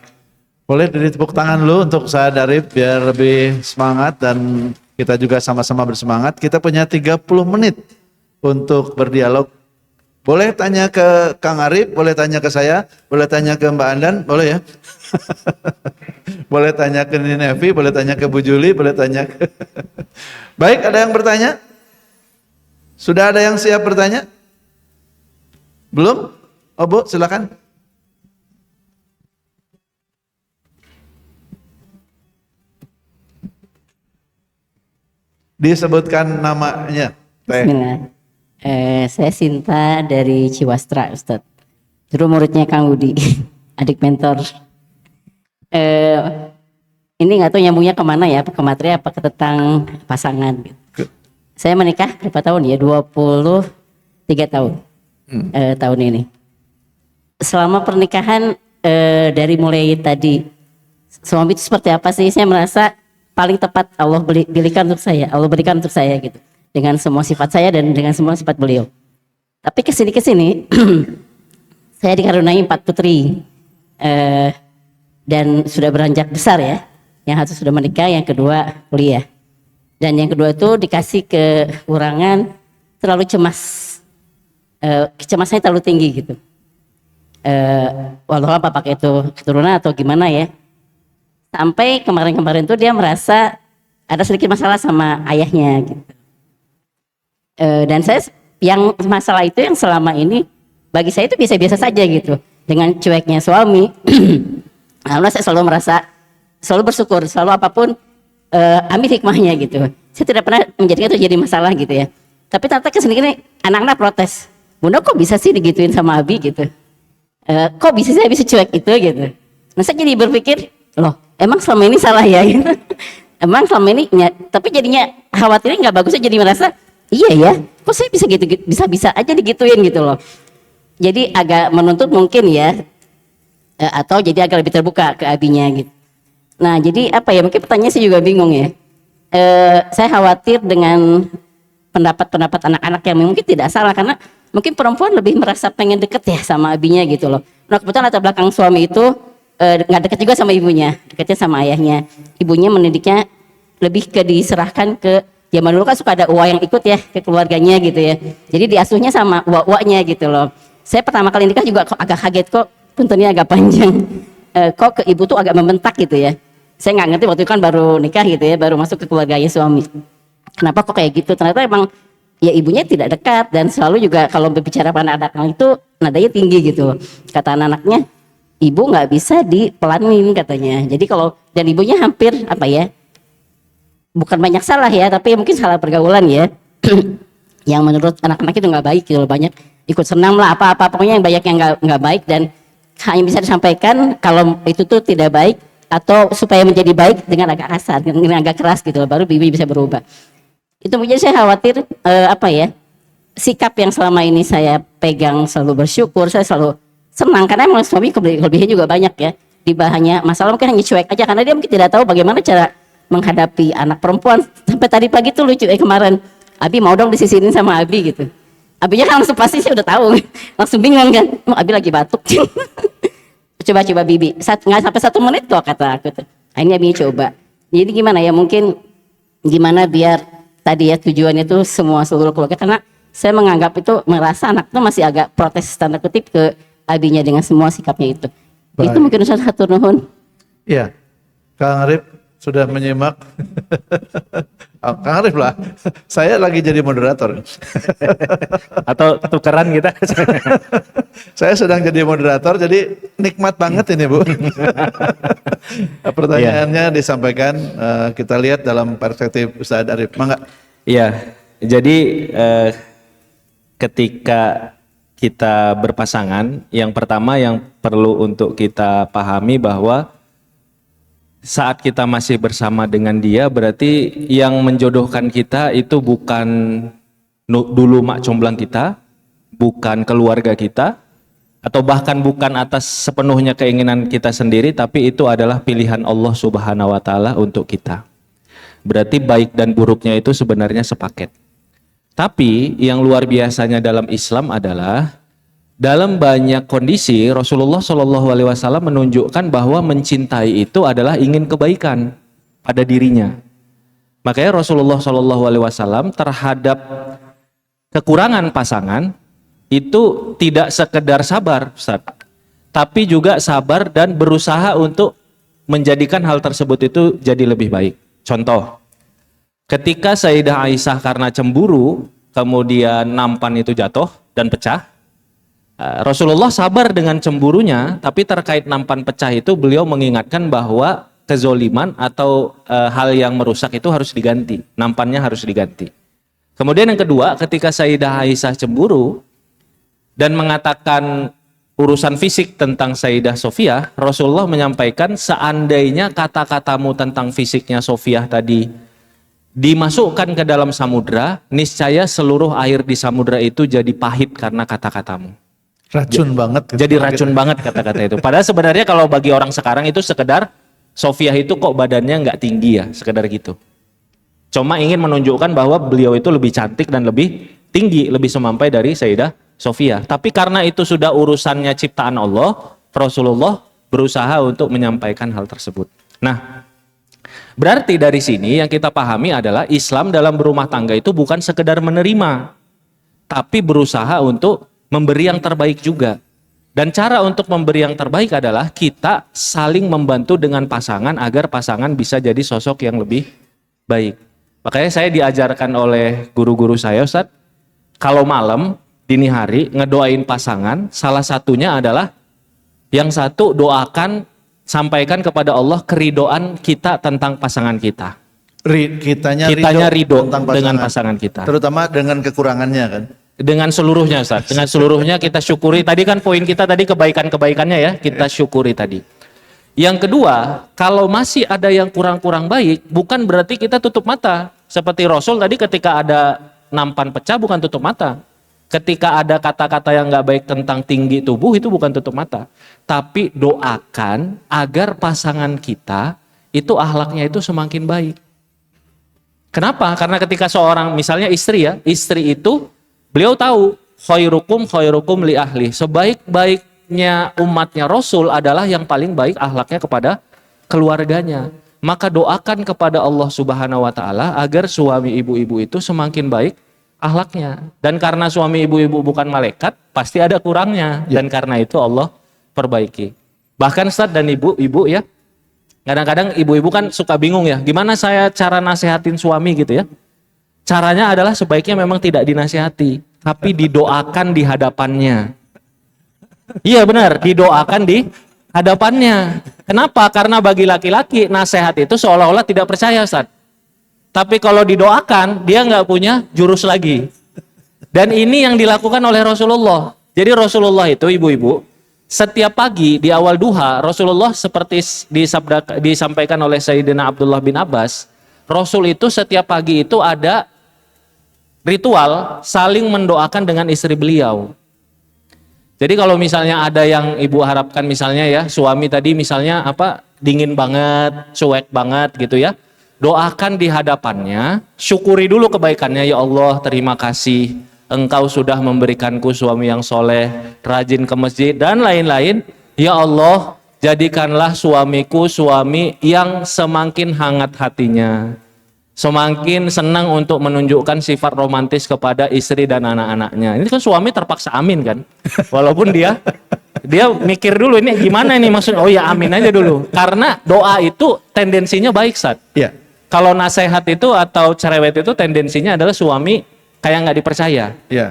Boleh ditepuk tangan dulu untuk saya Arif biar lebih semangat dan kita juga sama-sama bersemangat. Kita punya 30 menit untuk berdialog. Boleh tanya ke Kang Arif, boleh tanya ke saya, boleh tanya ke Mbak Andan, boleh ya? Boleh tanya ke Nini Nevi, boleh tanya ke Bu Juli, boleh tanya ke... Baik, ada yang bertanya? Sudah ada yang siap bertanya? Belum? Oh Bu, silakan. Disebutkan namanya. Bismillah. Saya Sinta dari Ciwastra, Ustadz. Dulu muridnya Kang Budi, adik mentor. Ini nggak tahu nyambungnya kemana ya, ke materi apa ke tentang pasangan. Saya menikah berapa tahun ya? 23 tahun. Tahun ini. Selama pernikahan dari mulai tadi suami itu seperti apa sih? Saya merasa paling tepat Allah berikan untuk saya. Allah berikan untuk saya gitu. Dengan semua sifat saya dan dengan semua sifat beliau. Tapi kesini saya dikaruniai 4 putri dan sudah beranjak besar ya. Yang satu sudah menikah, yang kedua kuliah. Dan yang kedua itu dikasih kekurangan terlalu cemas, kecemasannya terlalu tinggi gitu. Walau apa pakai itu keturunan atau gimana ya. Sampai kemarin-kemarin tuh dia merasa ada sedikit masalah sama ayahnya gitu. Dan saya yang masalah itu yang selama ini bagi saya itu biasa-biasa saja gitu dengan cueknya suami. Alhamdulillah saya selalu merasa selalu bersyukur selalu apapun ambil hikmahnya gitu. Saya tidak pernah menjadikan itu jadi masalah gitu ya. Tapi ternyata kesini anak-anak protes, Bunda kok bisa sih digituin sama Abi gitu. Kok bisa saya bisa cuek itu gitu. Nah saya jadi berpikir loh emang selama ini salah ya gitu. Emang selama ini tapi jadinya khawatirnya nggak bagusnya jadi merasa iya ya, kok saya bisa gitu, bisa aja digituin gitu loh. Jadi agak menuntut mungkin ya, atau jadi agak lebih terbuka ke abinya gitu. Nah jadi apa ya, mungkin pertanyaan saya juga bingung ya. Saya khawatir dengan pendapat-pendapat anak-anak yang mungkin tidak salah, karena mungkin perempuan lebih merasa pengen deket ya sama abinya gitu loh. Nah kebetulan latar belakang suami itu nggak deket juga sama ibunya, deketnya sama ayahnya. Ibunya mendidiknya lebih ke diserahkan ke zaman dulu kan suka ada uwa yang ikut ya ke keluarganya gitu ya. Jadi diasuhnya sama uwa-uwanya gitu loh. Saya pertama kali nikah juga agak kaget kok puntennya agak panjang. Kok ke ibu tuh agak membentak gitu ya. Saya nggak ngerti waktu itu kan baru nikah gitu ya, baru masuk ke keluarganya suami. Kenapa kok kayak gitu? Ternyata emang ya ibunya tidak dekat dan selalu juga kalau berbicara pada anak-anak itu nadanya tinggi gitu. Kata anak-anaknya, ibu nggak bisa dipelanin katanya. Jadi kalau dan ibunya hampir apa ya? Bukan banyak salah ya, tapi mungkin salah pergaulan ya. yang menurut anak-anak itu nggak baik gitu loh. Banyak ikut senam lah apa-apa, pokoknya yang banyak yang nggak baik, dan hanya bisa disampaikan kalau itu tuh tidak baik atau supaya menjadi baik dengan agak kasar, dengan agak keras gitu loh, baru bibi bisa berubah. Itu mungkin saya khawatir sikap yang selama ini saya pegang selalu bersyukur, saya selalu senang karena emang suami kelebihannya juga banyak ya. Di bahannya masalah mungkin hanya cuek aja karena dia mungkin tidak tahu bagaimana cara menghadapi anak perempuan. Sampai tadi pagi tuh lucu kemarin, Abi mau dong disisinin sama Abi gitu. Abinya kan langsung pasti sih udah tahu, langsung bingung kan, Abi lagi batuk. Coba bibi, nggak sampai 1 menit kok kata aku tuh. Ini Abi coba. Jadi gimana ya, mungkin gimana biar tadi ya tujuannya tuh seluruh keluarga, karena saya menganggap itu merasa anak itu masih agak protes tanda kutip ke Abinya dengan semua sikapnya itu. Baik. Itu mungkin Ustaz hatur nuhun. Iya, Kang Arif sudah menyimak. Kang Arif lah, saya lagi jadi moderator. Atau tukeran kita. Saya sedang jadi moderator, jadi nikmat banget ini Bu. Pertanyaannya disampaikan, kita lihat dalam perspektif Ustaz Arif. Mangga. Iya, jadi ketika kita berpasangan, yang pertama yang perlu untuk kita pahami bahwa saat kita masih bersama dengan dia, berarti yang menjodohkan kita itu bukan dulu mak comblang kita, bukan keluarga kita, atau bahkan bukan atas sepenuhnya keinginan kita sendiri, tapi itu adalah pilihan Allah Subhanahu wa Ta'ala untuk kita. Berarti baik dan buruknya itu sebenarnya sepaket. Tapi yang luar biasanya dalam Islam adalah dalam banyak kondisi Rasulullah SAW menunjukkan bahwa mencintai itu adalah ingin kebaikan pada dirinya. Makanya Rasulullah SAW terhadap kekurangan pasangan itu tidak sekedar sabar, Ustaz, tapi juga sabar dan berusaha untuk menjadikan hal tersebut itu jadi lebih baik. Contoh, ketika Sayyidah Aisyah karena cemburu kemudian nampan itu jatuh dan pecah, Rasulullah sabar dengan cemburunya, tapi terkait nampan pecah itu beliau mengingatkan bahwa kezoliman atau hal yang merusak itu harus diganti, nampannya harus diganti. Kemudian yang kedua, ketika Sayyidah Aisyah cemburu dan mengatakan urusan fisik tentang Sayyidah Sofiyah, Rasulullah menyampaikan seandainya kata-katamu tentang fisiknya Sofiyah tadi dimasukkan ke dalam samudra, niscaya seluruh air di samudra itu jadi pahit karena kata-katamu. Racun banget. Jadi racun banget kata-kata itu. Padahal sebenarnya kalau bagi orang sekarang itu sekedar Sofiyah itu kok badannya nggak tinggi ya, sekedar gitu. Cuma ingin menunjukkan bahwa beliau itu lebih cantik dan lebih tinggi, lebih semampai dari Sayyidah Sofiyah. Tapi karena itu sudah urusannya ciptaan Allah, Rasulullah berusaha untuk menyampaikan hal tersebut. Nah, berarti dari sini yang kita pahami adalah Islam dalam berumah tangga itu bukan sekedar menerima, tapi berusaha untuk memberi yang terbaik juga. Dan cara untuk memberi yang terbaik adalah kita saling membantu dengan pasangan agar pasangan bisa jadi sosok yang lebih baik. Makanya saya diajarkan oleh guru-guru saya, Ustaz, kalau malam, dini hari, ngedoain pasangan, salah satunya adalah yang satu doakan, sampaikan kepada Allah keridoan kita tentang pasangan kita. Kitanya ridho dengan pasangan kita. Terutama dengan kekurangannya kan. Dengan seluruhnya, Ustaz. Dengan seluruhnya kita syukuri. Tadi kan poin kita tadi kebaikan-kebaikannya ya, kita syukuri tadi. Yang kedua, kalau masih ada yang kurang-kurang baik, bukan berarti kita tutup mata. Seperti Rasul tadi ketika ada nampan pecah bukan tutup mata. Ketika ada kata-kata yang nggak baik tentang tinggi tubuh itu bukan tutup mata. Tapi doakan agar pasangan kita itu akhlaknya itu semakin baik. Kenapa? Karena ketika seorang misalnya istri ya, istri itu beliau tahu khairukum li ahli. Sebaik-baiknya umatnya Rasul adalah yang paling baik akhlaknya kepada keluarganya. Maka doakan kepada Allah Subhanahu wa Ta'ala agar suami ibu-ibu itu semakin baik akhlaknya. Dan karena suami ibu-ibu bukan malaikat, pasti ada kurangnya. Dan karena itu Allah perbaiki. Bahkan Ustaz dan ibu-ibu ya, kadang-kadang ibu-ibu kan suka bingung ya, gimana saya cara nasehatin suami gitu ya. Caranya adalah sebaiknya memang tidak dinasihati, tapi didoakan di hadapannya. Iya benar, didoakan di hadapannya. Kenapa? Karena bagi laki-laki nasihat itu seolah-olah tidak percaya, Ustaz. Tapi kalau didoakan, dia nggak punya jurus lagi. Dan ini yang dilakukan oleh Rasulullah. Jadi Rasulullah itu ibu-ibu, setiap pagi di awal duha, Rasulullah seperti disampaikan oleh Sayyidina Abdullah bin Abbas, Rasul itu setiap pagi itu ada ritual saling mendoakan dengan istri beliau. Jadi kalau misalnya ada yang ibu harapkan misalnya ya, suami tadi misalnya dingin banget, cuek banget gitu ya, doakan di hadapannya, syukuri dulu kebaikannya, ya Allah terima kasih, Engkau sudah memberikanku suami yang soleh, rajin ke masjid dan lain-lain. Ya Allah, jadikanlah suamiku suami yang semakin hangat hatinya, semakin senang untuk menunjukkan sifat romantis kepada istri dan anak-anaknya. Ini kan suami terpaksa amin kan, walaupun dia mikir dulu ini gimana nih maksudnya. Oh ya amin aja dulu, karena doa itu tendensinya baik Sat. Ya. Kalau nasihat itu atau cerewet itu tendensinya adalah suami kayak nggak dipercaya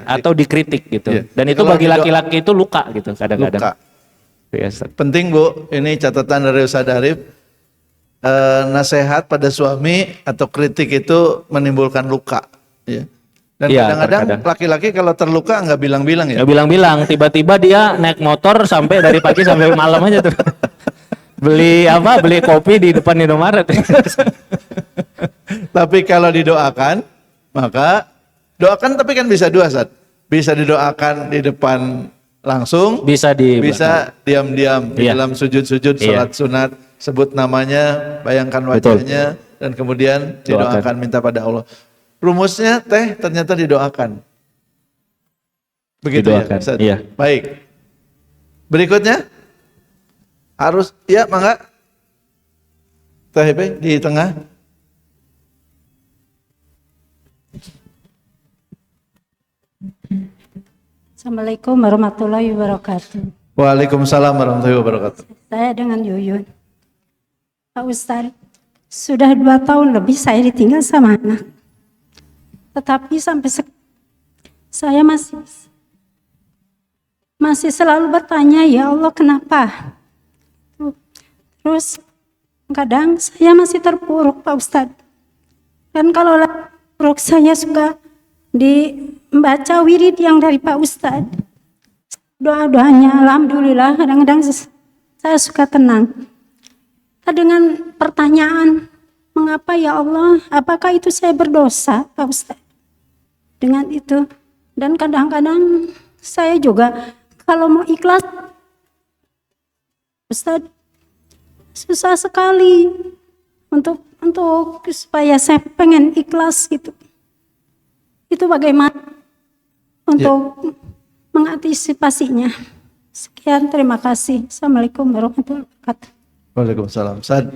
atau dikritik gitu. Dan itu Kalau bagi laki-laki itu luka gitu kadang-kadang. Luka. Ya, Penting Bu, ini catatan dari Ustadz Arif. Nasihat pada suami atau kritik itu menimbulkan luka, ya. Dan Iya, kadang-kadang terkadang. laki-laki kalau terluka nggak bilang-bilang ya. Ya bilang-bilang, tiba-tiba dia naik motor sampai dari pagi sampai malam aja tuh. Beli kopi di depan Indomaret. Tapi kalau didoakan, maka doakan tapi kan bisa dua Ustadz. Bisa didoakan di depan langsung, bisa diam-diam di Iya. dalam sujud-sujud Iya. salat sunat, sebut namanya, bayangkan Betul. wajahnya, dan kemudian didoakan, minta pada Allah. Rumusnya ternyata didoakan. Begitu Didoakan, ya Ustaz? iya. Baik. Berikutnya harus, ya mangga. Teh Hepe di tengah. Assalamualaikum warahmatullahi wabarakatuh. Waalaikumsalam warahmatullahi wabarakatuh. Saya dengan Yuyun. Pak Ustadz, sudah 2 tahun lebih saya ditinggal sama anak. Tetapi sampai saya masih selalu bertanya, ya Allah kenapa? Terus kadang saya masih terpuruk Pak Ustadz. Dan kalau terpuruk saya suka membaca wirid yang dari Pak Ustadz. Doa-doanya alhamdulillah kadang-kadang saya suka tenang. Dengan pertanyaan, mengapa ya Allah, apakah itu saya berdosa Pak Ustadz? Dengan itu. Dan kadang-kadang saya juga kalau mau ikhlas, Ustadz, susah sekali untuk supaya saya pengen ikhlas gitu. Itu bagaimana untuk mengantisipasinya. Sekian, terima kasih. Assalamualaikum warahmatullahi wabarakatuh. Waalaikumsalam. Saat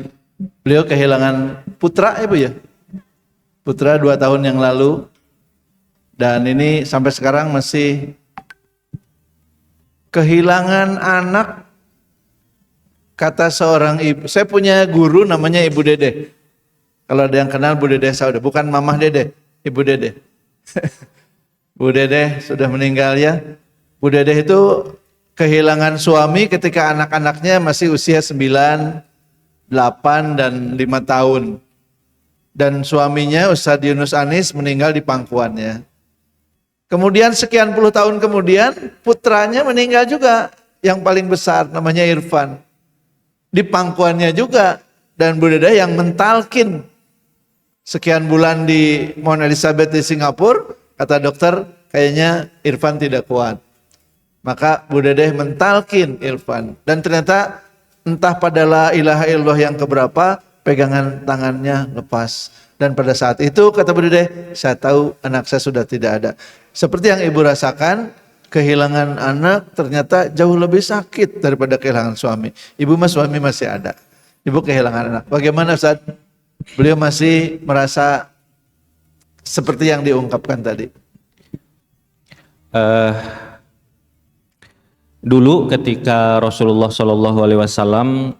beliau kehilangan putra ya Bu ya? Putra 2 tahun yang lalu. Dan ini sampai sekarang masih kehilangan anak. Kata seorang ibu, saya punya guru namanya Ibu Dede. Kalau ada yang kenal Bu Dede Sauda, bukan Mamah Dede, Ibu Dede. Bu Dede sudah meninggal ya. Bu Dede itu kehilangan suami ketika anak-anaknya masih usia 9, 8, dan 5 tahun. Dan suaminya Ustadz Yunus Anis meninggal di pangkuannya. Kemudian sekian puluh tahun kemudian putranya meninggal juga, yang paling besar namanya Irfan. Di pangkuannya juga, dan Bu Dede yang mentalkin. Sekian bulan di Mount Elizabeth di Singapura, kata dokter kayaknya Irfan tidak kuat. Maka Bu Dede mentalkin Irfan, dan ternyata entah pada la ilaha illallah yang keberapa pegangan tangannya lepas. Dan pada saat itu kata Bu Dede, saya tahu anak saya sudah tidak ada. Seperti yang ibu rasakan, kehilangan anak ternyata jauh lebih sakit daripada kehilangan suami. Ibu mas suami masih ada, ibu kehilangan anak. Bagaimana Ustaz? Beliau masih merasa seperti yang diungkapkan tadi. Dulu ketika Rasulullah Shallallahu Alaihi Wasallam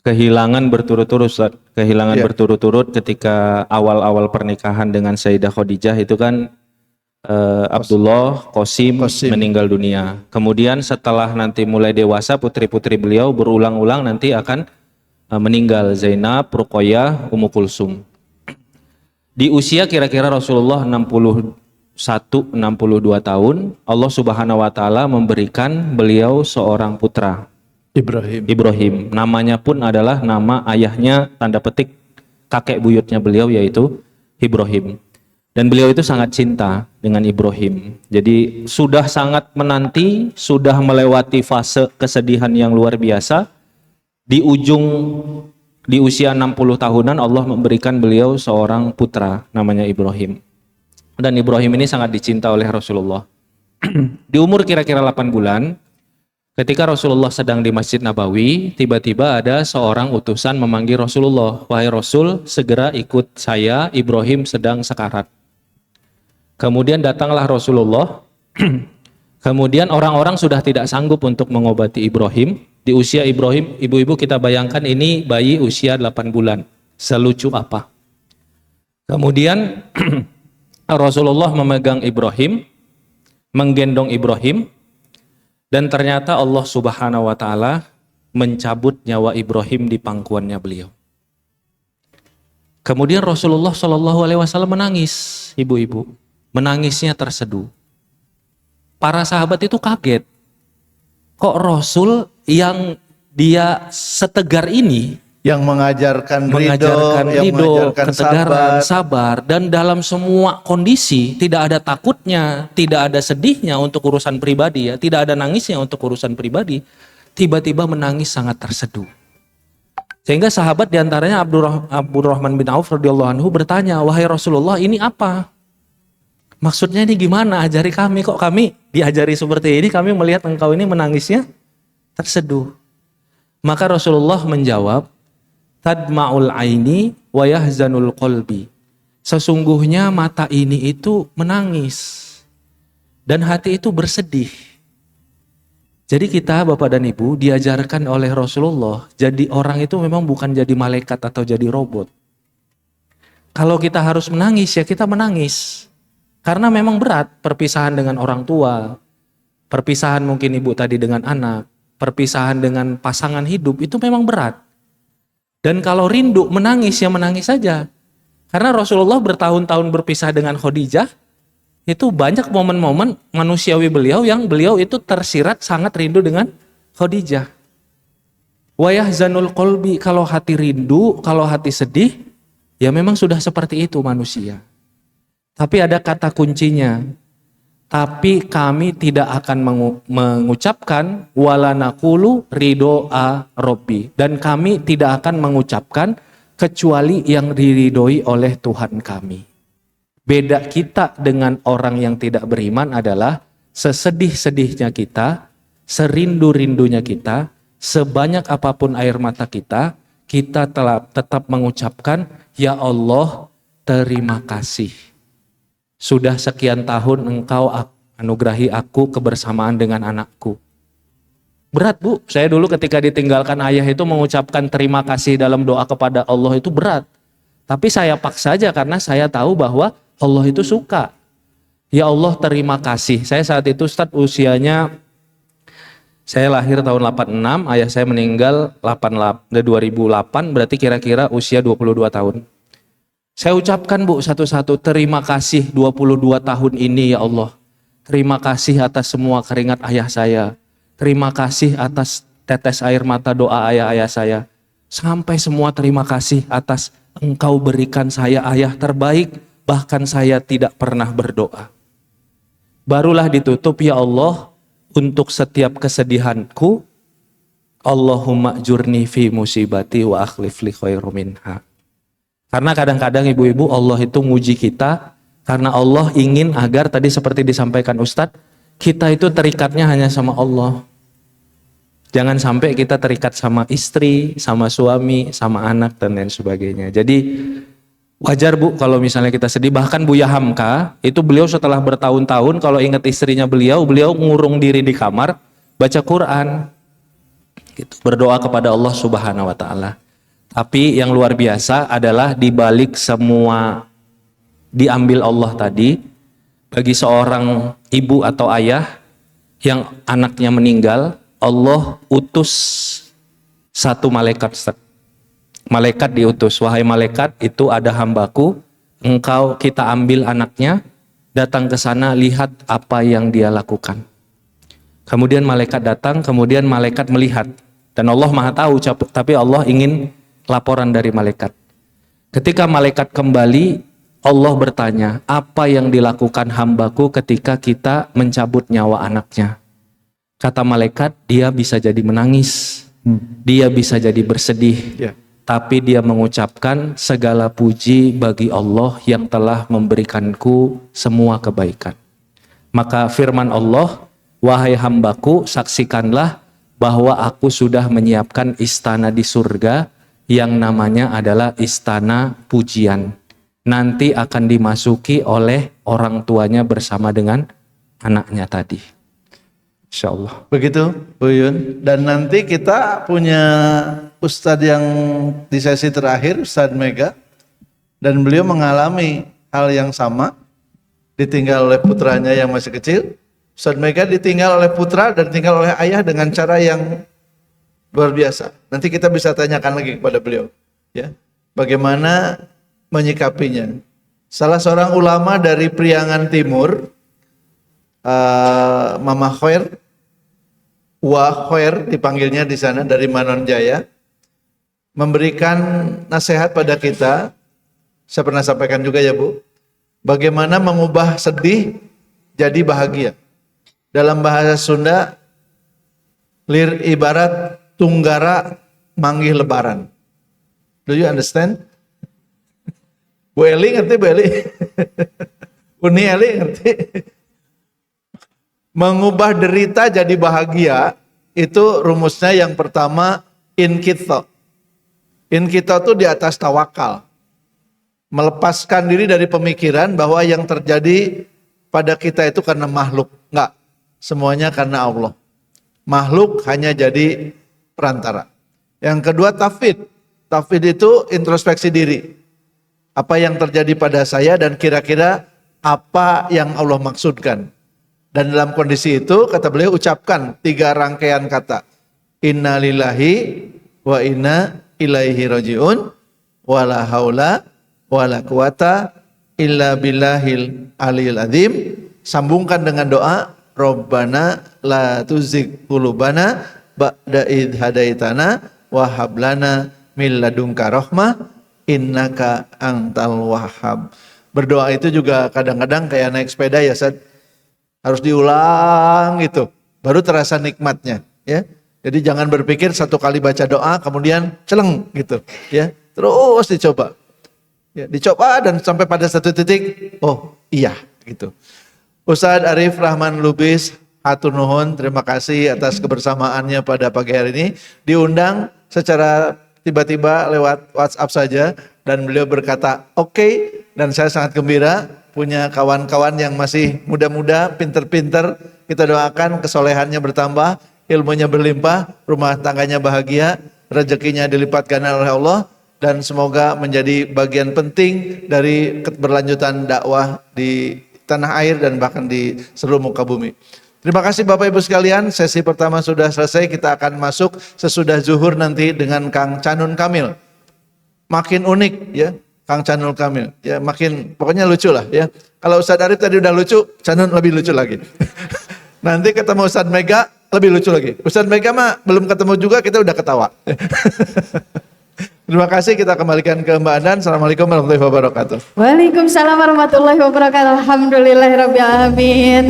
kehilangan berturut-turut, berturut-turut ketika awal-awal pernikahan dengan Sayyidah Khadijah itu kan Abdullah Qasim meninggal dunia. Kemudian setelah nanti mulai dewasa putri-putri beliau berulang-ulang nanti akan meninggal, Zainab, Ruqayyah, Ummu Kulsum. Di usia kira-kira Rasulullah 60 62 tahun, Allah Subhanahu wa taala memberikan beliau seorang putra, Ibrahim. Namanya pun adalah nama ayahnya, tanda petik kakek buyutnya beliau, yaitu Ibrahim. Dan beliau itu sangat cinta dengan Ibrahim. Jadi sudah sangat menanti, sudah melewati fase kesedihan yang luar biasa. Di usia 60 tahunan Allah memberikan beliau seorang putra namanya Ibrahim. Dan Ibrahim ini sangat dicinta oleh Rasulullah. Di umur kira-kira 8 bulan, ketika Rasulullah sedang di Masjid Nabawi, tiba-tiba ada seorang utusan memanggil Rasulullah, "Wahai Rasul, segera ikut saya, Ibrahim sedang sekarat." Kemudian datanglah Rasulullah. Kemudian orang-orang sudah tidak sanggup untuk mengobati Ibrahim. Di usia Ibrahim, ibu-ibu kita bayangkan ini bayi usia 8 bulan. Selucu apa? Kemudian Rasulullah memegang Ibrahim, menggendong Ibrahim, dan ternyata Allah Subhanahu wa taala mencabut nyawa Ibrahim di pangkuannya beliau. Kemudian Rasulullah Shallallahu alaihi wasallam menangis, ibu-ibu. Menangisnya terseduh. Para sahabat itu kaget. Kok Rasul yang dia setegar ini, yang mengajarkan ridho, ketegaran, sabar, dan dalam semua kondisi tidak ada takutnya, tidak ada sedihnya untuk urusan pribadi, ya, tidak ada nangisnya untuk urusan pribadi, tiba-tiba menangis sangat terseduh. Sehingga sahabat diantaranya Abdurrahman bin Auf radhiyallahu anhu bertanya, "Wahai Rasulullah, ini apa? Maksudnya ini gimana? Ajari kami, kok kami diajari seperti ini, kami melihat engkau ini menangisnya terseduh." Maka Rasulullah menjawab, "Tadma'ul aini wa yahzanul qalbi." Sesungguhnya mata ini itu menangis dan hati itu bersedih. Jadi kita Bapak dan Ibu diajarkan oleh Rasulullah, jadi orang itu memang bukan jadi malaikat atau jadi robot. Kalau kita harus menangis, ya kita menangis. Karena memang berat perpisahan dengan orang tua, perpisahan mungkin ibu tadi dengan anak, perpisahan dengan pasangan hidup, itu memang berat. Dan kalau rindu menangis, ya menangis saja. Karena Rasulullah bertahun-tahun berpisah dengan Khadijah, itu banyak momen-momen manusiawi beliau yang beliau itu tersirat sangat rindu dengan Khadijah. Wa yahzanul qalbi, kalau hati rindu, kalau hati sedih, ya memang sudah seperti itu manusia. Tapi ada kata kuncinya. Tapi kami tidak akan mengucapkan wala naqulu ridho'a Rabbi, dan kami tidak akan mengucapkan kecuali yang diridhoi oleh Tuhan kami. Beda kita dengan orang yang tidak beriman adalah sesedih-sedihnya kita, serindu-rindunya kita, sebanyak apapun air mata kita tetap mengucapkan, "Ya Allah, terima kasih. Sudah sekian tahun engkau anugerahi aku kebersamaan dengan anakku." Berat Bu, saya dulu ketika ditinggalkan ayah itu mengucapkan terima kasih dalam doa kepada Allah itu berat. Tapi saya paksa saja karena saya tahu bahwa Allah itu suka. Ya Allah terima kasih. Saya saat itu Ustadz usianya, saya lahir tahun 86, ayah saya meninggal 2008, berarti kira-kira usia 22 tahun. Saya ucapkan Bu satu-satu, terima kasih 22 tahun ini ya Allah. Terima kasih atas semua keringat ayah saya. Terima kasih atas tetes air mata doa ayah-ayah saya. Sampai semua terima kasih atas engkau berikan saya ayah terbaik. Bahkan saya tidak pernah berdoa. Barulah ditutup, ya Allah, untuk setiap kesedihanku, Allahumma jurni fi musibati wa akhlif li khairu minha. Karena kadang-kadang ibu-ibu Allah itu nguji kita karena Allah ingin agar tadi seperti disampaikan Ustadz, kita itu terikatnya hanya sama Allah. Jangan sampai kita terikat sama istri, sama suami, sama anak dan lain sebagainya. Jadi wajar Bu kalau misalnya kita sedih. Bahkan Buya Hamka itu beliau setelah bertahun-tahun kalau ingat istrinya beliau ngurung diri di kamar baca Quran gitu, berdoa kepada Allah Subhanahu wa taala. Tapi yang luar biasa adalah di balik semua diambil Allah tadi, bagi seorang ibu atau ayah yang anaknya meninggal, Allah utus satu malaikat. Malaikat diutus, wahai malaikat, itu ada hambaku, kita ambil anaknya, datang ke sana, lihat apa yang dia lakukan. Kemudian malaikat datang, kemudian malaikat melihat. Dan Allah Maha tahu, tapi Allah ingin laporan dari malaikat. Ketika malaikat kembali, Allah bertanya, apa yang dilakukan hambaku ketika kita mencabut nyawa anaknya? Kata malaikat, dia bisa jadi menangis, dia bisa jadi bersedih, tapi dia mengucapkan segala puji bagi Allah yang telah memberikanku semua kebaikan. Maka firman Allah, wahai hambaku, saksikanlah bahwa aku sudah menyiapkan istana di surga yang namanya adalah istana pujian. Nanti akan dimasuki oleh orang tuanya bersama dengan anaknya tadi. Insya Allah. Begitu Bu Yun. Dan nanti kita punya Ustadz yang di sesi terakhir, Ustadz Mega. Dan beliau mengalami hal yang sama. Ditinggal oleh putranya yang masih kecil. Ustadz Mega ditinggal oleh putra dan ditinggal oleh ayah dengan cara yang luar biasa. Nanti kita bisa tanyakan lagi kepada beliau. Ya, bagaimana menyikapinya. Salah seorang ulama dari Priangan Timur, Mama Khair, Wa Khair dipanggilnya di sana dari Manon Jaya, memberikan nasihat pada kita. Saya pernah sampaikan juga ya Bu, bagaimana mengubah sedih jadi bahagia. Dalam bahasa Sunda, lir ibarat tunggara manggih lebaran. Do you understand? Bu Eli ngerti Bu Eli? Uni Eli ngerti? Mengubah derita jadi bahagia, itu rumusnya yang pertama inkitho. Inkitho itu di atas tawakal. Melepaskan diri dari pemikiran bahwa yang terjadi pada kita itu karena makhluk. Enggak, semuanya karena Allah. Makhluk hanya jadi perantara. Yang kedua tafwid. Tafwid itu introspeksi diri. Apa yang terjadi pada saya dan kira-kira apa yang Allah maksudkan. Dan dalam kondisi itu kata beliau ucapkan 3 rangkaian kata. Inna lillahi wa inna ilaihi rajiun wa la haula wa la quwata illa billahil aliyil azim. Sambungkan dengan doa Rabbana la tuzigh qulubana ba'da idh hadaitana wa hab lana min ladunka rahmah innaka antal wahhab. Berdoa itu juga kadang-kadang kayak naik sepeda ya, Ustaz. Harus diulang gitu, baru terasa nikmatnya, ya. Jadi jangan berpikir satu kali baca doa kemudian celeng gitu, ya. Terus dicoba. Ya, dicoba dan sampai pada satu titik, oh iya gitu. Ustadz Arif Rahman Lubis, hatur nuhun, terima kasih atas kebersamaannya pada pagi hari ini. Diundang secara tiba-tiba lewat WhatsApp saja dan beliau berkata oke, dan saya sangat gembira punya kawan-kawan yang masih muda-muda, pinter-pinter. Kita doakan kesolehannya bertambah, ilmunya berlimpah, rumah tangganya bahagia, rezekinya dilipat ganda oleh Allah, dan semoga menjadi bagian penting dari keberlanjutan dakwah di tanah air dan bahkan di seluruh muka bumi. Terima kasih Bapak Ibu sekalian, sesi pertama sudah selesai, kita akan masuk sesudah zuhur nanti dengan Kang Canun Kamil. Makin unik ya, Kang Canun Kamil, ya makin pokoknya lucu lah ya. Kalau Ustadz Arif tadi udah lucu, Canun lebih lucu lagi. Nanti ketemu Ustadz Mega lebih lucu lagi. Ustadz Mega mah belum ketemu juga kita udah ketawa. Terima kasih, kita kembalikan ke Mbak Andan. Assalamualaikum warahmatullahi wabarakatuh. Waalaikumsalam warahmatullahi wabarakatuh. Alhamdulillahirabbil alamin.